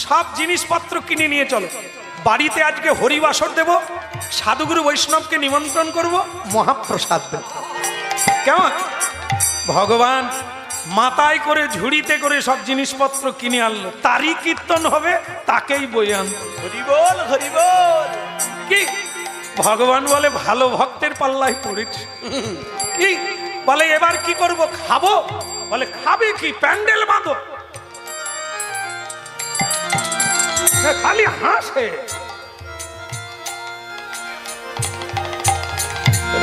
সব জিনিসপত্র কিনে নিয়ে চলো, বাড়িতে আজকে হরিবাসর দেব, সাধুগুরু বৈষ্ণবকে নিমন্ত্রণ করব, মহাপ্রসাদ দেব। কেমন? ভগবান মাথায় করে ঝুড়িতে করে সব জিনিসপত্র কিনে আনলো, তারই কীর্তন হবে, তাকেই বয়ে আনতো। হরি বল, হরি বল। কি ভগবান বলে ভালো ভক্তের পাল্লায় পড়েছে। কি বলে এবার কি করব, খাবো? বলে খাবে কি, প্যান্ডেল বাঁধো। খালি হাসে।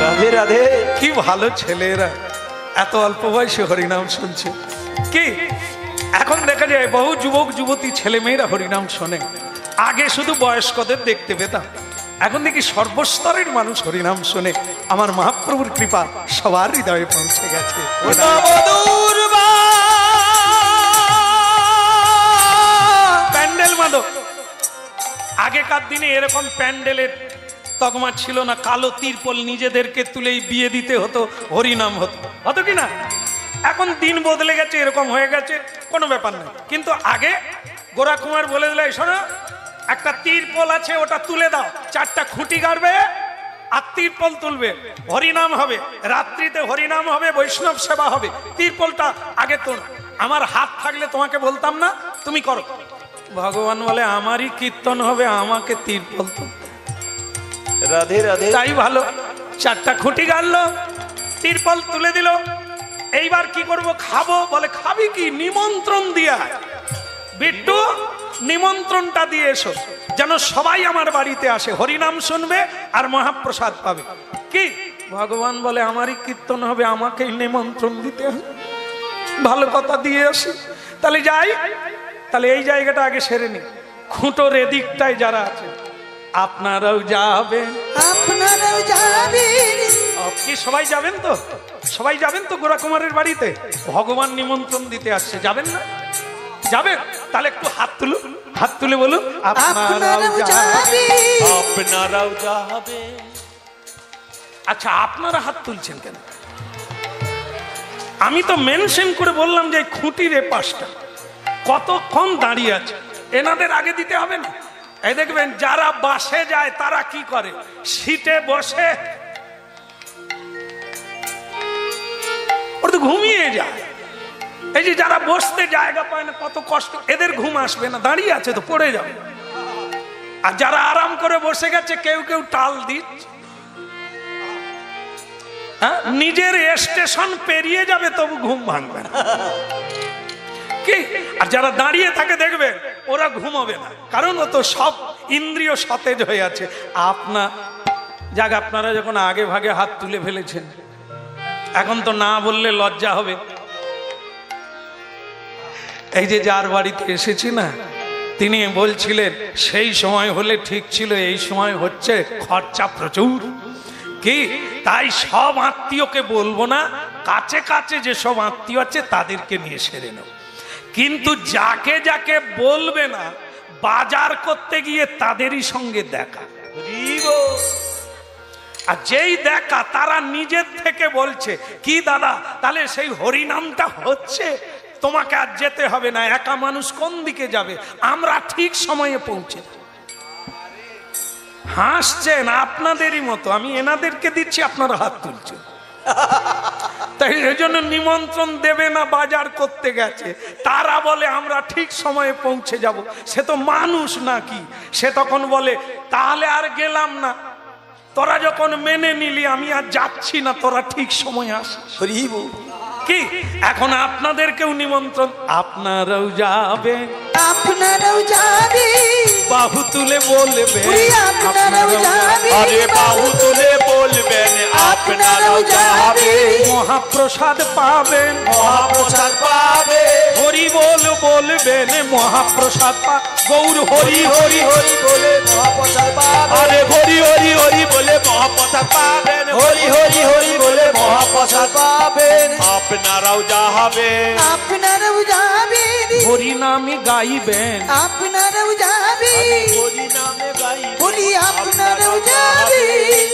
রাধে রাধে। কি ভালো ছেলেরা, এত অল্প বয়সে হরিনাম শুনছে। কি এখন দেখা যায় বহু যুবক যুবতী ছেলে মেয়েরা হরিনাম শোনে। আগে শুধু বয়স্কদের দেখতে পেতাম, এখন দেখি সর্বস্তরের মানুষ হরিনাম শোনে। আমার মহাপ্রভুর কৃপা সবার হৃদয়ে পৌঁছে গেছে। প্যান্ডেল মাদক, আগেকার দিনে এরকম প্যান্ডেলের তকমা ছিল না, কালো তিরপল নিজেদেরকে তুলেই বিয়ে দিতে হতো, হরিনাম হতো, হতো কি না? এখন দিন বদলে গেছে, এরকম হয়ে গেছে, কোনো ব্যাপার না। কিন্তু আগে গোরা কুমার বলে দিলে শোনো, একটা তিরপল আছে ওটা তুলে দাও, চারটা খুঁটি গাড়বে আর তিরপল তুলবে, হরিনাম হবে, রাত্রিতে হরিনাম হবে, বৈষ্ণব সেবা হবে। তিরপলটা আগে তোল, আমার হাত থাকলে তোমাকে বলতাম না, তুমি করো। ভগবান বলে আমারই কীর্তন হবে, আমাকে তিরপল তুলতে। রাধে রাধে। তাই ভালো, চারটা খুঁটি গাড়লো, তিরপল তুলে দিল। এইবার কি করব, খাবো? বলে খাবি কি, নিমন্ত্রণ দিয়া বিট্টু, নিমন্ত্রণটা দিয়ে এসো, যেন সবাই আমার বাড়িতে আসে, হরিনাম শুনবে আর মহাপ্রসাদ পাবে। কি ভগবান বলে আমারই কীর্তন হবে, আমাকেই নিমন্ত্রণ দিতে হবে, ভালো কথা দিয়ে আসি। তাহলে যাই, তাহলে এই জায়গাটা আগে সেরে নি। খুঁটোর এদিকটায় যারা আছে আপনারাও যাবেন, আপনারাও যাবেন। কি সবাই যাবেন তো? সবাই যাবেন তো গোরা কুমারের বাড়িতে? ভগবান নিমন্ত্রণ দিতে আসছে, যাবেন না? যাবে? তাহলে একটু হাত তুলুন, হাত তুলে বলুন আপনারাও যাবেন। আপনারাও যাবে। আচ্ছা, আপনারা হাত তুলছেন কেন? আমি তো মেনশন করে বললাম যে খুঁটির এ পাশটা কতক্ষণ দাঁড়িয়ে আছে, এনাদের আগে দিতে হবে না? এই দেখবেন যারা বাসে যায় তারা কি করে, সিটে বসে ওরা তো ঘুমিয়ে যায়। এই যে যারা বসতে জায়গা পায় না, কত কষ্ট, এদের ঘুম আসবে না, দাঁড়িয়ে আছে তো পড়ে যাবে। আর যারা আরাম করে বসে গেছে, কেউ কেউ টাল দিচ্ছে, নিজের স্টেশন পেরিয়ে যাবে তবু ঘুম ভাঙবে না কি? আর যারা দাঁড়িয়ে থাকে দেখবে ওরা ঘুমাবে না, কারণ ও তো সব ইন্দ্রিয় সতেজ হয়ে আছে। আপনারা যখন আগে ভাগে হাত তুলে ফেলেছেন, এখন তো না বললে লজ্জা হবে। এই যে যার বাড়িতে এসেছি না, তিনি বলছিলেন সেই সময় হলে ঠিক ছিল, এই সময় হচ্ছে খরচা প্রচুর। কি তাই সব আত্মীয়কে বলবো না, কাছে কাছে যেসব আত্মীয় আছে তাদেরকে নিয়ে সেরে নেব। কিন্তু যাকে যাকে বলবে না, বাজার করতে গিয়ে তাদেরই সঙ্গে দেখা। আর যেই দেখা তারা নিজের থেকে বলছে কি দাদা তাহলে সেই হরিনামটা হচ্ছে, তোমাকে আর যেতে হবে না, একা মানুষ কোন দিকে যাবে, আমরা ঠিক সময়ে পৌঁছে। হাসছেন আপনাদেরই মতো, আমি এনাদেরকে দিচ্ছি, আপনারা হাত তুলছেন। তাই এই জন্য নিমন্ত্রণ দেবে না, বাজার করতে গেছে, তারা বলে আমরা ঠিক সময়ে পৌঁছে যাব। সে তো মানুষ নাকি? সে তখন বলে তাহলে আর গেলাম না, তোরা যখন মেনে নিলি আমি আর যাচ্ছি না, তোরা ঠিক সময় আসিস। কি এখন আপনাদেরকেও নিমন্ত্রণ, আপনারাও যাবেন, আপনারাও যাবেন, বাহু তুলে বলবেন আপনারাও যাবেন, আরে বাহু তুলে বলবেন আপনারাও যাবেন, মহাপ্রসাদ পাবেন, মহাপ্রসাদ পাবে, হরি বল বলবেন, মহাপ্রসাদ গৌর হরি হরি হরি বলে মহাপ্রসাদ পাবে, আরে হরি হরি হরি বলে মহাপ্রসাদ পাবেন, হরি হরি হরি বলে মহাপ্রসাদ পাবেন, আপনারাও যাবেন, আপনারাও যাবেন, হরি নামে গাইবেন, আপনারাও যাবেন, হরি নামে গাইবেন, বলি আপনারাও যাবেন।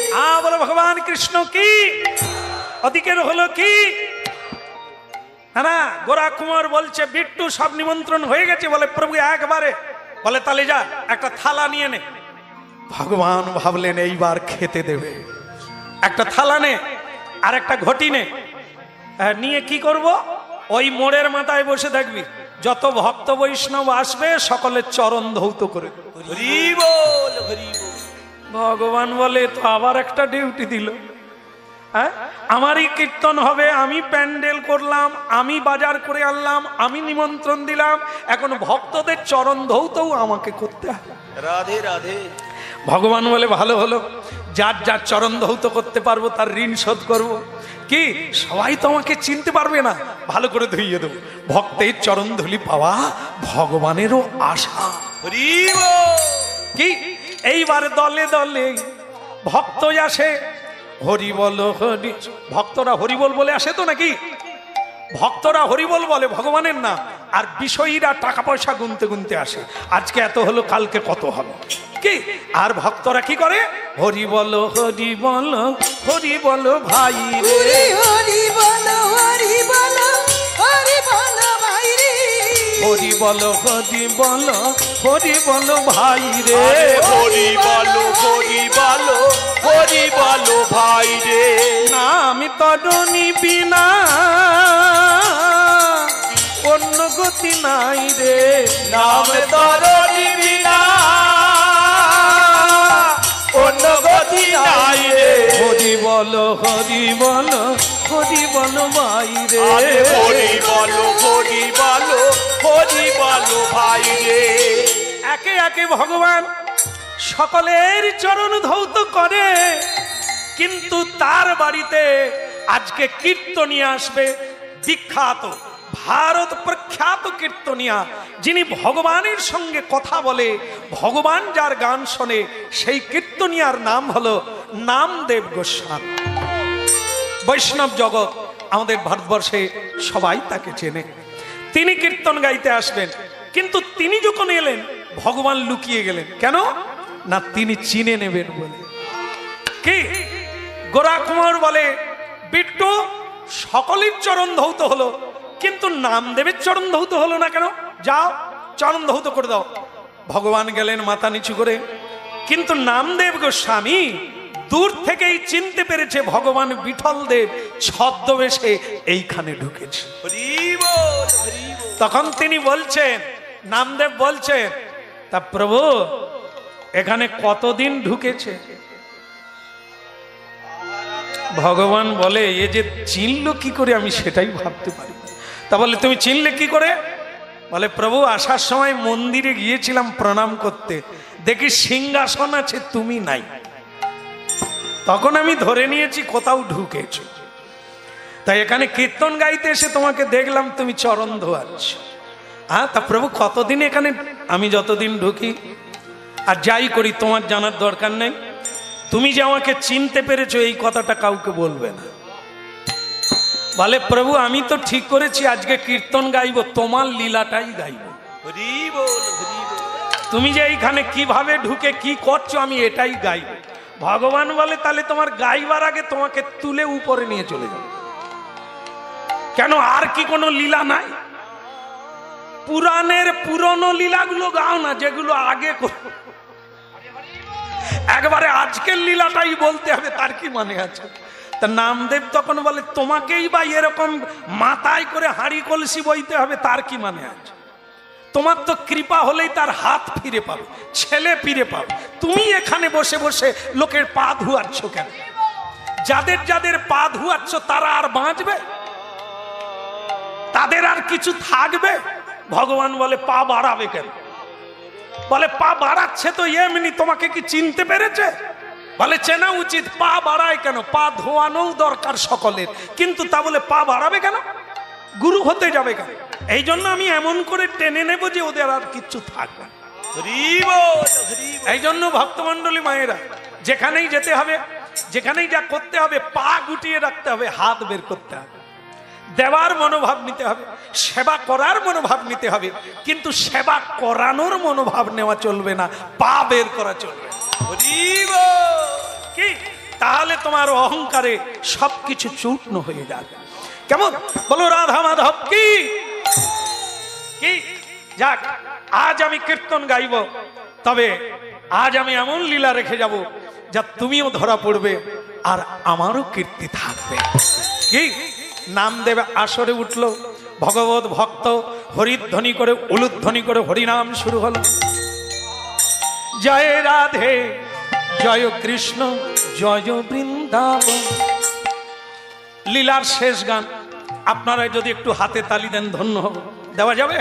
বলো ভগবান কৃষ্ণ কি। ওদিকের হলো কি হ্যাঁ, গোরা কুমার বলছে বিট্টু সব নিমন্ত্রণ হয়ে গেছে, বলে প্রভু একবারে, বলে তাহলে যা একটা থালা নিয়ে নে। ভগবান ভাবলেন এইবার খেতে দেবে, একটা থালা নে আর একটা ঘটি নে, নিয়ে কি করব, ওই মোড়ের মাথায় বসে থাকবি, যত ভক্ত বৈষ্ণব আসবে সকলের চরণ ধৌত করে। হরি বল হরি বল। ভগবান বলে তো আবার একটা ডিউটি দিল, হ্যাঁ আমারই কীর্তন হবে, আমি প্যান্ডেল করলাম, আমি বাজার করে আনলাম, আমি নিমন্ত্রণ দিলাম, এখন ভক্তদের চরণ ধৌতও আমাকে করতে হবে। রাধে রাধে। ভগবান বলে ভালো হলো, যার যার চরণ ধৌত করতে পারবো তার ঋণ শোধ করব। কি সবাই তো আমাকে চিনতে পারবে না, ভালো করে ধুইয়ে দেবো। ভক্তের চরণ ধুলি পাওয়া ভগবানেরও আশা। হরি বল। কি এইবার দলে দলে ভক্ত আসে, হরি বল হরি, ভক্তরা হরি বল বলে আসে তো নাকি? ভক্তরা হরি বল বলে ভগবানের নাম, আর বিষয়ীরা টাকা পয়সা গুনতে গুনতে আসে, আজকে এত হলো কালকে কত হবে। কি আর ভক্তরা কি করে, হরি বল হরি বল হরি বল ভাই রে, হরি বলো হরি বলো হরি বলো ভাই রে, হরি বল হরি বল হরি বল ভাই রে, হরি বলো হরি বলো হরি বলো ভাই রে, নাম তরণী বিনা অন্য গতি নাই রে, নাম তরণী বিনা অন্য গতি নাই রে, হরি বল হরি বল হরি বল ভাই রে, হরি বলো হরি বলো হরি বলো ভাই রে। একে একে ভগবান সকলের চরণ ধৌত করে, কিন্তু তার বাড়িতে আজকে কীর্তনিয়া আসবে, বিখ্যাত ভারত প্রখ্যাত কীর্তনিয়া, যিনি ভগবানের সঙ্গে কথা বলে, ভগবান যার গান শোনে, সেই কীর্তনিয়ার নাম হলো নামদেব গোস্বামী। বৈষ্ণব জগৎ আমাদের ভারতবর্ষে সবাই তাকে চেনে। তিনি কীর্তন গাইতে আসবেন, কিন্তু তিনি যখন এলেন ভগবান লুকিয়ে গেলেন। কেন না তিনি চিনে নেবেন বলে। কি গোরা কুমার বলে, বিট্টু সকলের চরণ ধৌত হলো, কিন্তু নামদেবের চরণ ধৌত হলো না কেন? যাও চরণ ধৌত করে দাও। ভগবান গেলেন মাথা নিচু করে, কিন্তু নামদেব গোস্বামী দূর থেকেই চিনতে পেরেছে ভগবান বিঠল দেব ছদ্মবেশে এইখানে ঢুকেছে। তখন তিনি বলছেন, নামদেব বলছেন, তা প্রভু এখানে কতদিন ঢুকেছে? ভগবান বলে, এ যে চিনলো কি করে আমি সেটাই ভাবতে পারি। তা বলে, তুমি চিনলে কি করে? বলে, প্রভু আসার সময় মন্দিরে গিয়েছিলাম প্রণাম করতে, দেখি সিংহাসন আছে, তুমি নাই। তখন আমি ধরে নিয়েছি কোথাও ঢুকেছো। তাই এখানে কীর্তন গাইতে এসে তোমাকে দেখলাম তুমি চরণ ধোয়াচ্ছ। হ্যাঁ, তা প্রভু কতদিন এখানে? আমি যতদিন ঢুকি আর যাই করি তোমার জানার দরকার নেই। তুমি যে আমাকে চিনতে পেরেছো এই কথাটা কাউকে বলবে না। বলে, প্রভু আমি তো ঠিক করেছি আজকে কীর্তন গাইব, তোমার লীলাটাই গাইব। তুমি যে এইখানে কিভাবে ঢুকে কি করছো আমি এটাই গাইব। ভগবান বলে, তাহলে তোমার গাইবার আগে তোমাকে তুলে উপরে নিয়ে চলে যাবে। কেন, আর কি কোনো লীলা নাই? পুরাণের পুরনো লীলাগুলো গাও না, যেগুলো আগে একবারে আজকের লীলাটাই বলতে হবে, তার কি মানে আছে? তা নামদেব তখন বলে, তোমাকেই বা এরকম মাথায় করে হাঁড়ি কলসি বইতে হবে, তার কি মানে আছে? তোমার তো কৃপা হলেই তার হাত ফিরে পাবে, ছেলে ফিরে পাবে। তুমি এখানে বসে বসে লোকের পা ধুয়াচ্ছ কেন? যাদের যাদের পা ধুয়াচ্ছ তারা আর বাঁচবে? তাদের আর কিছু থাকবে? ভগবান বলে, পা বাড়াবে কেন? বলে, পা বাড়াচ্ছে তো এমনি, তোমাকে কি চিনতে পেরেছে? বলে, চেনা উচিত। পা বাড়ায় কেন? পা ধোয়ানো দরকার সকলের, কিন্তু তা বলে পা বাড়াবে কেন? গুরু হতে যাবে কেন? এই জন্য আমি এমন করে টেনে নেব যে ওদের আর কিচ্ছু থাকবে। এই জন্য ভক্তমন্ডলী মায়েরা, যেখানেই যেতে হবে, যেখানেই যা করতে হবে, পা গুটিয়ে রাখতে হবে, হাত বের করতে হবে, দেওয়ার মনোভাব নিতে হবে, সেবা করার মনোভাব নিতে হবে, কিন্তু সেবা করানোর মনোভাব নেওয়া চলবে না, পা বের করা চলবে। কি তাহলে তোমার অহংকারে সবকিছু চূর্ণ হয়ে যাবে। কেমন বলো? রাধা মাধব কি কি যাক, আজ আমি কীর্তন গাইব, তবে আজ আমি এমন লীলা রেখে যাব যা তুমিও ধরা পড়বে আর আমারও কীর্তি থাকবে। কি নামদেব আসরে উঠল, ভগবত ভক্ত হরিধ্বনি করে উলুধ্বনি করে হরিনাম শুরু হলো। জয় রাধে জয় কৃষ্ণ জয় বৃন্দাবন। লীলার শেষ গান। আপনারা যদি একটু হাতে তালি দেন ধন্য হব। দেওয়া যাবে?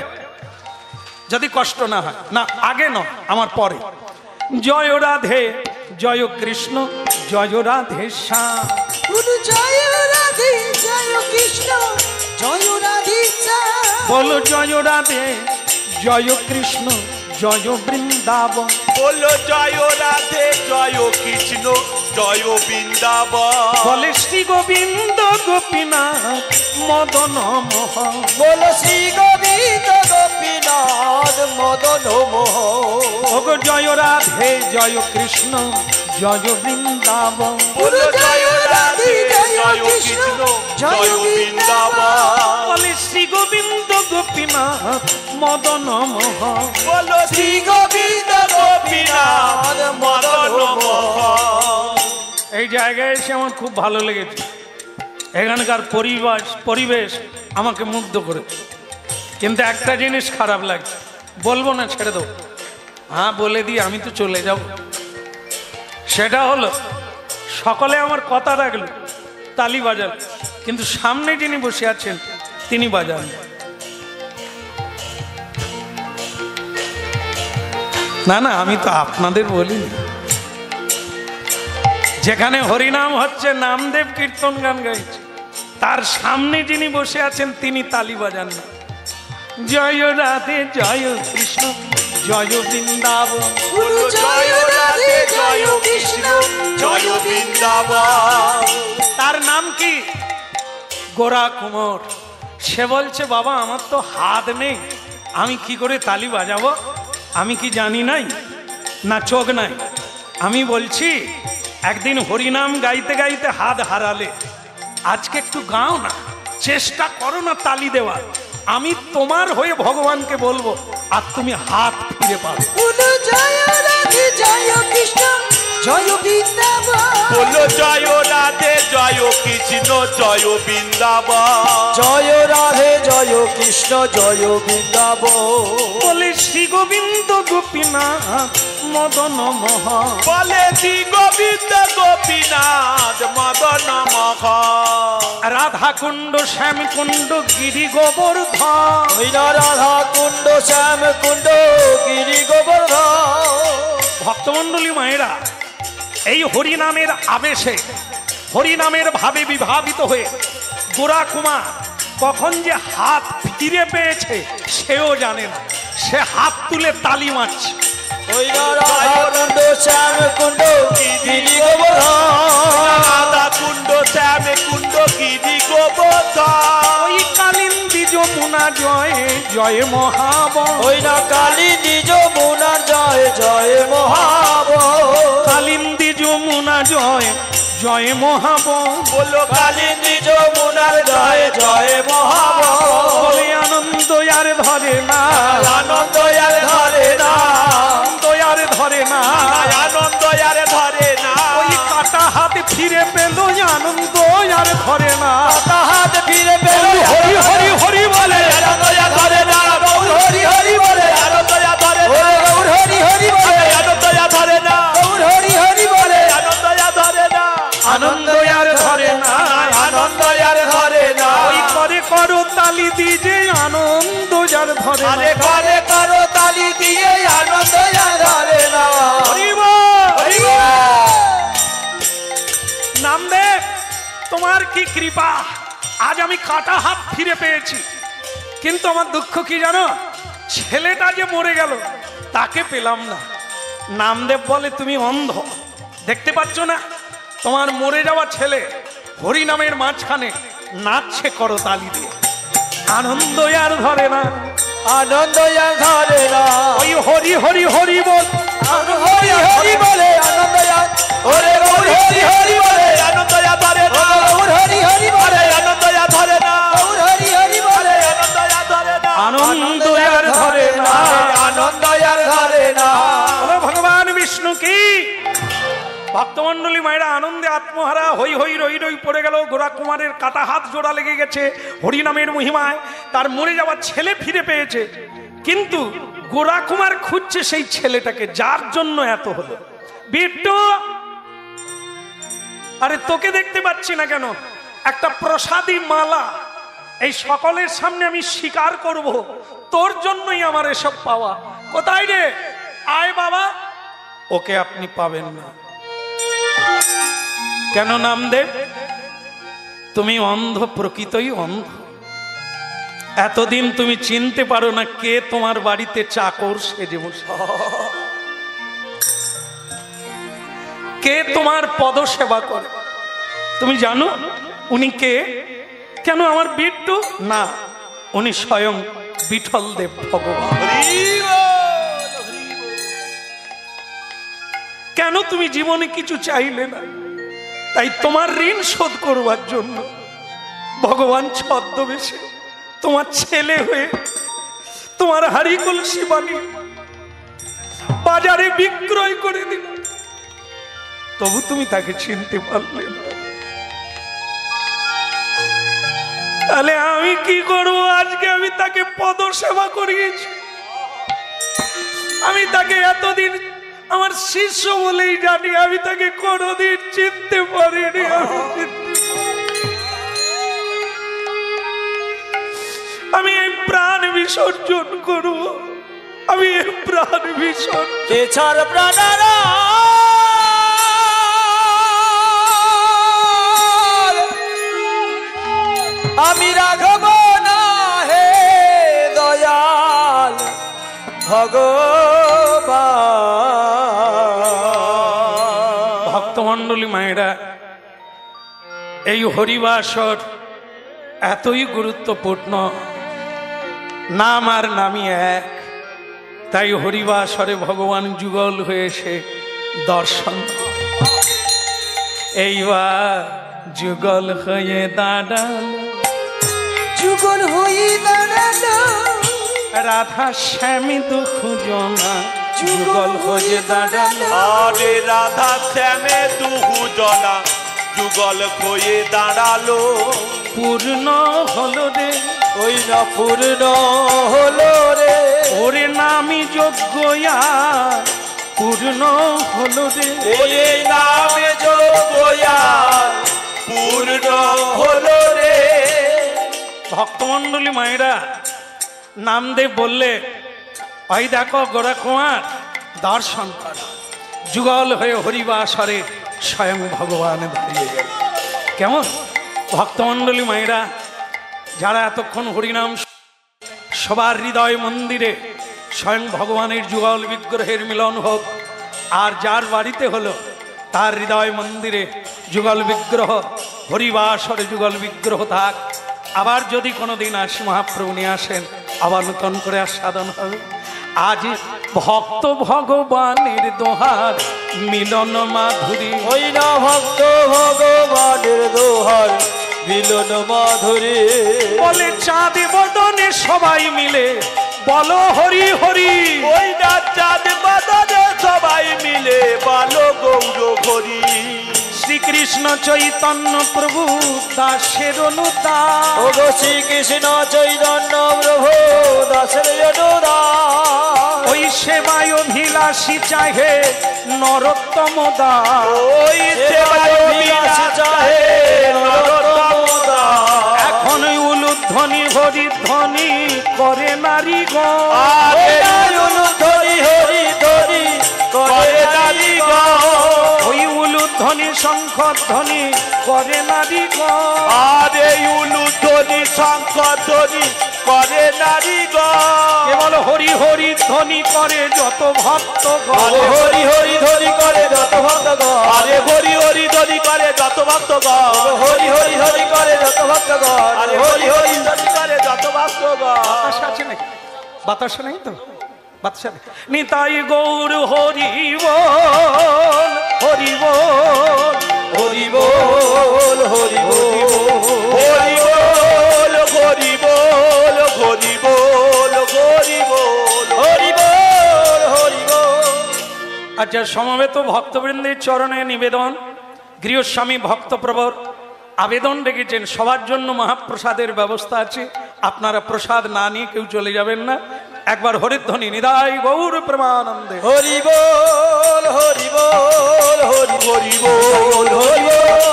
যদি কষ্ট না হয়। না, আগে নয়, আমার পরে। জয় রাধে জয় কৃষ্ণ জয় রাধে শ্যাম। জয় রাধে জয় কৃষ্ণ জয় রাধে শ্যাম। বলো জয় রাধে জয় কৃষ্ণ জয় বৃন্দাবন। বলো জয় রাধে জয় কৃষ্ণ জয় বৃন্দাবন। বলে শ্রী গোবিন্দ গোপীনাথ মদন মোহন। বলো শ্রী গোবিন্দ গোপীনাথ মদন মোহন। জয় রাধে জয় কৃষ্ণ জয় বৃন্দাবন। বলো জয় রাধে জয় কৃষ্ণ জয় বৃন্দাবন। বলে শ্রী গোবিন্দ গোপীনাথ মদন মোহন। বলো শ্রী গোবিন্দ গোপীনাথ মদন মোহন। এই জায়গায় এসে আমার খুব ভালো লেগেছে। এখানকার পরিবেশ আমাকে মুগ্ধ করেছে, কিন্তু একটা জিনিস খারাপ লাগছে, বলবো না, ছেড়ে দেবো। হ্যাঁ বলে দিই, আমি তো চলে যাব। সেটা হলো, সকলে আমার কথা রাখলো, তালি বাজাল, কিন্তু সামনে যিনি বসে আছেন তিনি বাজান। না না, আমি তো আপনাদের বলিনি। যেখানে হরিনাম হচ্ছে, নামদেব কীর্তন গান গাইছে, তার সামনে যিনি বসে আছেন তিনি তালি বাজান না। জয় রাধে জয় কৃষ্ণ জয় বৃন্দাবন। জয় রাধে জয় কৃষ্ণ জয় বৃন্দাবন। তার নাম কি? গোরা কুমার। সে বলছে বাবা আমার তো হাত নেই, আমি কি করে তালি বাজাবো? আমি কি জানি নাই না চোখ নাই? আমি বলছি একদিন হরিনাম গাইতে গাইতে হাত হারালে, আজকে একটু গাও না, চেষ্টা করো না তালি দেওয়ার। আমি তোমার হয়ে ভগবানকে বলবো আর তুমি হাত ফিরে পাবে। বলো জয় রাধে জয় কৃষ্ণ জয় বৃন্দাবন, বলো জয় রাধে জয় কৃষ্ণ জয় বৃন্দাবন, জয় রাধে জয় কৃষ্ণ জয় বৃন্দাবন, বলে শ্রী গোবিন্দ গোপীনাথ মদন মোহন, বলে শ্রী গোবিন্দ গোপীনাথ মদন মোহন, রাধা কুণ্ড শ্যাম কুণ্ড গিরি গোবর্ধন, ওই না রাধা কুণ্ড শ্যাম কুণ্ড গিরি গোবর্ধন। ভক্তমণ্ডলী মায়েরা, এই হরিনামের আবেশে, হরিনামের ভাবে বিভাবিত হয়ে গোরা কুমার কখন যে হাত ফিরে পেয়েছে সেও জানে না, সে হাত তুলে তালি মারছে। ওই না রাধা কুণ্ড শ্যাম কুণ্ড গিরি গোবর্ধন, রাধা কুণ্ড শ্যাম কুণ্ড গিরি গোবর্ধন, ওই কালিন্দী যমুনা জয় জয় মহাবন, ওই না কালী নিজ মুনার জয় জয় মহাব, কালিন্দী যমুনা জয় জয় মহাবন, বলো কালী নিজ মুনার জয় জয় মহাব, বলে আনন্দ আর ধরে না, আনন্দ আর ধরে না, আনন্দ আর ধরে না, আনন্দ আরে ধরে না, ওই কাটা হাত ফিরে পেল আনন্দ আর ধরে না। হাত ফিরে পেল হরি হরি হরি বলে আনন্দ আর ধরে না, গৌর হরি হরি বলে, আনন্দ আর ধরে না, গৌর হরি হরি বলে, আনন্দ আর ধরে না, গৌর হরি হরি বলে, আনন্দ আর ধরে না, আনন্দ আর ধরে না, আনন্দ আর ধরে না, ওই করে করো তালি দিয়ে আনন্দ আর ধরে না। আরে করে করো তালি দিয়ে আনন্দ আর ধরে না। হরি বল, হরি বল। নামদেব তোমার কি কৃপা, আজ আমি কাটা হাত ফিরে পেয়েছি। কিন্তু আমার দুঃখ কি জানো, ছেলেটা যে মরে গেল তাকে পেলাম না। নামদেব বলে তুমি অন্ধ, দেখতে পাচ্ছ না তোমার মরে যাওয়া ছেলে হরিনামের মাঝখানে নাচছে করতালি দিয়ে, আনন্দ আর ধরে না, আনন্দ আর ধরে না, ওই হরি হরি হরি বল, হরি হরি বলে আনন্দ আর, ওরে গৌর হরি হরি বলে আনন্দ আর ধরে না, গৌর হরি হরি বলে, আনন্দ আর ধরে না, গৌর হরি হরি বলে, আনন্দ আর ধরে না, আনন্দ আর ধরে না। আনন্দ আর ধরে না। বলো ভগবান বিষ্ণু কি। ভক্তমণ্ডলী মায়েরা আনন্দে আত্মহারা হই হই রই রই পড়ে গেল। গোরা কুমারের কাটা হাত জোড়া লেগে গেছে হরিনামের মহিমায়, তার মরে যাওয়া ছেলে ফিরে পেয়েছে। কিন্তু গোরা কুমার খুঁজছে সেই ছেলেটাকে যার জন্য এত হলো। বিট্টু, আরে তোকে দেখতে পাচ্ছি না কেন? একটা প্রসাদী মালা এই সকলের সামনে আমি স্বীকার করব, তোর জন্যই আমার এসব পাওয়া। কোথায় রে? আয় বাবা। ওকে আপনি পাবেন না। কেন নামদেব? তুমি অন্ধ, প্রকৃতই অন্ধ। এতদিন তুমি চিনতে পারো না কে তোমার বাড়িতে চাকর সেজে বসে, কে তোমার পদ সেবা করে। তুমি জানো উনি কে? কেন আমার বিট্টু না, উনি স্বয়ং বিঠল দেব ভগবান। কেন তুমি জীবনে কিছু চাইলে না? তাই তোমার ঋণ শোধ করবার জন্য ভগবান ছদ্মবেশে তোমার ছেলে হয়ে তোমার হাড়ি কলসি বানিয়ে বাজারে বিক্রয় করে দিল। তবু তুমি তাকে চিনতে পারলে না। তাহলে আমি কি করবো? আজকে আমি তাকে পদ সেবা করিয়েছি, আমি তাকে এতদিন আমার শিষ্য বলেই জানি, আমি তাকে কোনোদিন চিনতে পারিনি। আমি এই প্রাণ বিসর্জন করব, আমি এই প্রাণ বিসর্জন। কেছার প্রাণারা আমি রাখব না হে দয়াল ভগবান। ভক্তমণ্ডলী মায়েরা, এই হরিবাসর এতই গুরুত্বপূর্ণ, নাম আর নামই এক। তাই হরিবাসরে ভগবান যুগল হয়েছে দর্শন। এইবার যুগল হয়ে দাঁড়াল, যুগল হয়ে দাঁড়ালো রাধা শ্যামী দুঃখ জনা যুগল হয়ে দাঁড়াল। আরে রাধা শ্যামে দুহু জনা যুগল হয়ে দাঁড়ালো। পূর্ণ হলো রে ওই না পূর্ণ হলো রে, ওরে নামি যোগ্যয়া, পূর্ণ হলো রে এই নামে যোগয়াল পূর্ণ হলো রে। ভক্তমণ্ডলী মায়েরা, নামদেব বললে ওই দেখো গোরা কুমার দর্শন কর। যুগল হয়ে হরিবাসরে স্বয়ং ভগবান দাঁড়িয়ে গেল। কেমন ভক্তমণ্ডলী মায়েরা, যারা এতক্ষণ হরিনাম, সবার হৃদয় মন্দিরে স্বয়ং ভগবানের যুগল বিগ্রহের মিলন হোক। আর যার বাড়িতে হলো তার হৃদয় মন্দিরে যুগল বিগ্রহ, হরিবাসরে যুগল বিগ্রহ থাক। আবার যদি কোনোদিন আসি মহাপ্রভু নিয়ে আসেন, আবার নতুন করে আস্বাদন হবে। আজ ভক্ত ভগবানের দোহার মিলন মাধুরী, ওই না ভক্ত ভগবানের দোহার মিলন মাধুরী। বলে চাঁদ বদনে সবাই মিলে বলো হরি হরি। ওই না চাঁদ বাদনে সবাই মিলে বলো গৌর হরি। শ্রীকৃষ্ণ চৈতন্য প্রভু দাসের অনুদান, ও গো শ্রীকৃষ্ণ চৈতন্য প্রভু দাসের অনুদান। ওই সেবায় অভিলাষী চাহে নরোত্তম দাস। ওই সেবায় অভিলাষ চাহে নরোত্তম দাস। এখন উলুধ্বনি হরিধ্বনি করে নারীগণ, আরে ধরি হরি ধরি করে নারীগণ। ওই উলুধ্বনি শঙ্খধ্বনি করে নারীগণ। আরে উলুধ্বনি শঙ্খধ্বনি করে নারীগণ। কেবল হরি হরি ধ্বনি করে যত ভক্ত হরি হরি ধরি করে যত ভক্তগণ। আরে হরি হরি ধ্বনি করে যত ভক্তগণ। হরি হরি হরি করে যত ভক্তগণ। আরে হরি হরি ধ্বনি করে যত ভক্তগণ। বাতাস আছে নাকি? বাতাস নেই তো? বাতাস নেই। নিতাই গৌর হরি বল, হরি বল, হরি বল হরি বল হরি বল হরি বল হরি বল হরি বল হরি বল হরি বল। আচ্ছা, সমবেত ভক্তবৃন্দের চরণে নিবেদন, গৃহস্বামী ভক্তপ্রবর আবেদন রেখেছেন সবার জন্য মহাপ্রসাদের ব্যবস্থা আছে। আপনারা প্রসাদ না নিয়ে কেউ চলে যাবেন না। একবার হরিধ্বনি নিদাই গৌর প্রেমানন্দে। হরি বল হরি বল হরি হরি বল হরি বল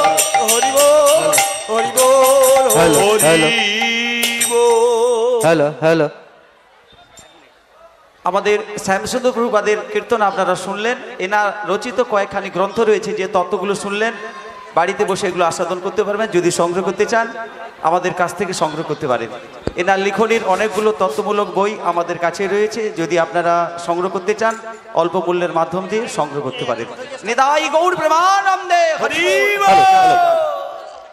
হরি বল হরি বল হরি বল। হ্যালো হ্যালো, আমাদের শ্যামসুন্দর প্রভুপাদের কীর্তন আপনারা শুনলেন। এনার রচিত কয়েকখানি গ্রন্থ রয়েছে, যে তত্ত্বগুলো শুনলেন বাড়িতে বসে এগুলো আস্বাদন করতে পারবেন। যদি সংগ্রহ করতে চান আমাদের কাছ থেকে সংগ্রহ করতে পারেন। এনার লিখনির অনেকগুলো তত্ত্বমূলক বই আমাদের কাছে রয়েছে, যদি আপনারা সংগ্রহ করতে চান অল্প মূল্যের মাধ্যম দিয়ে সংগ্রহ করতে পারেন। নিতাই গৌর প্রেমানন্দে। হরি বল।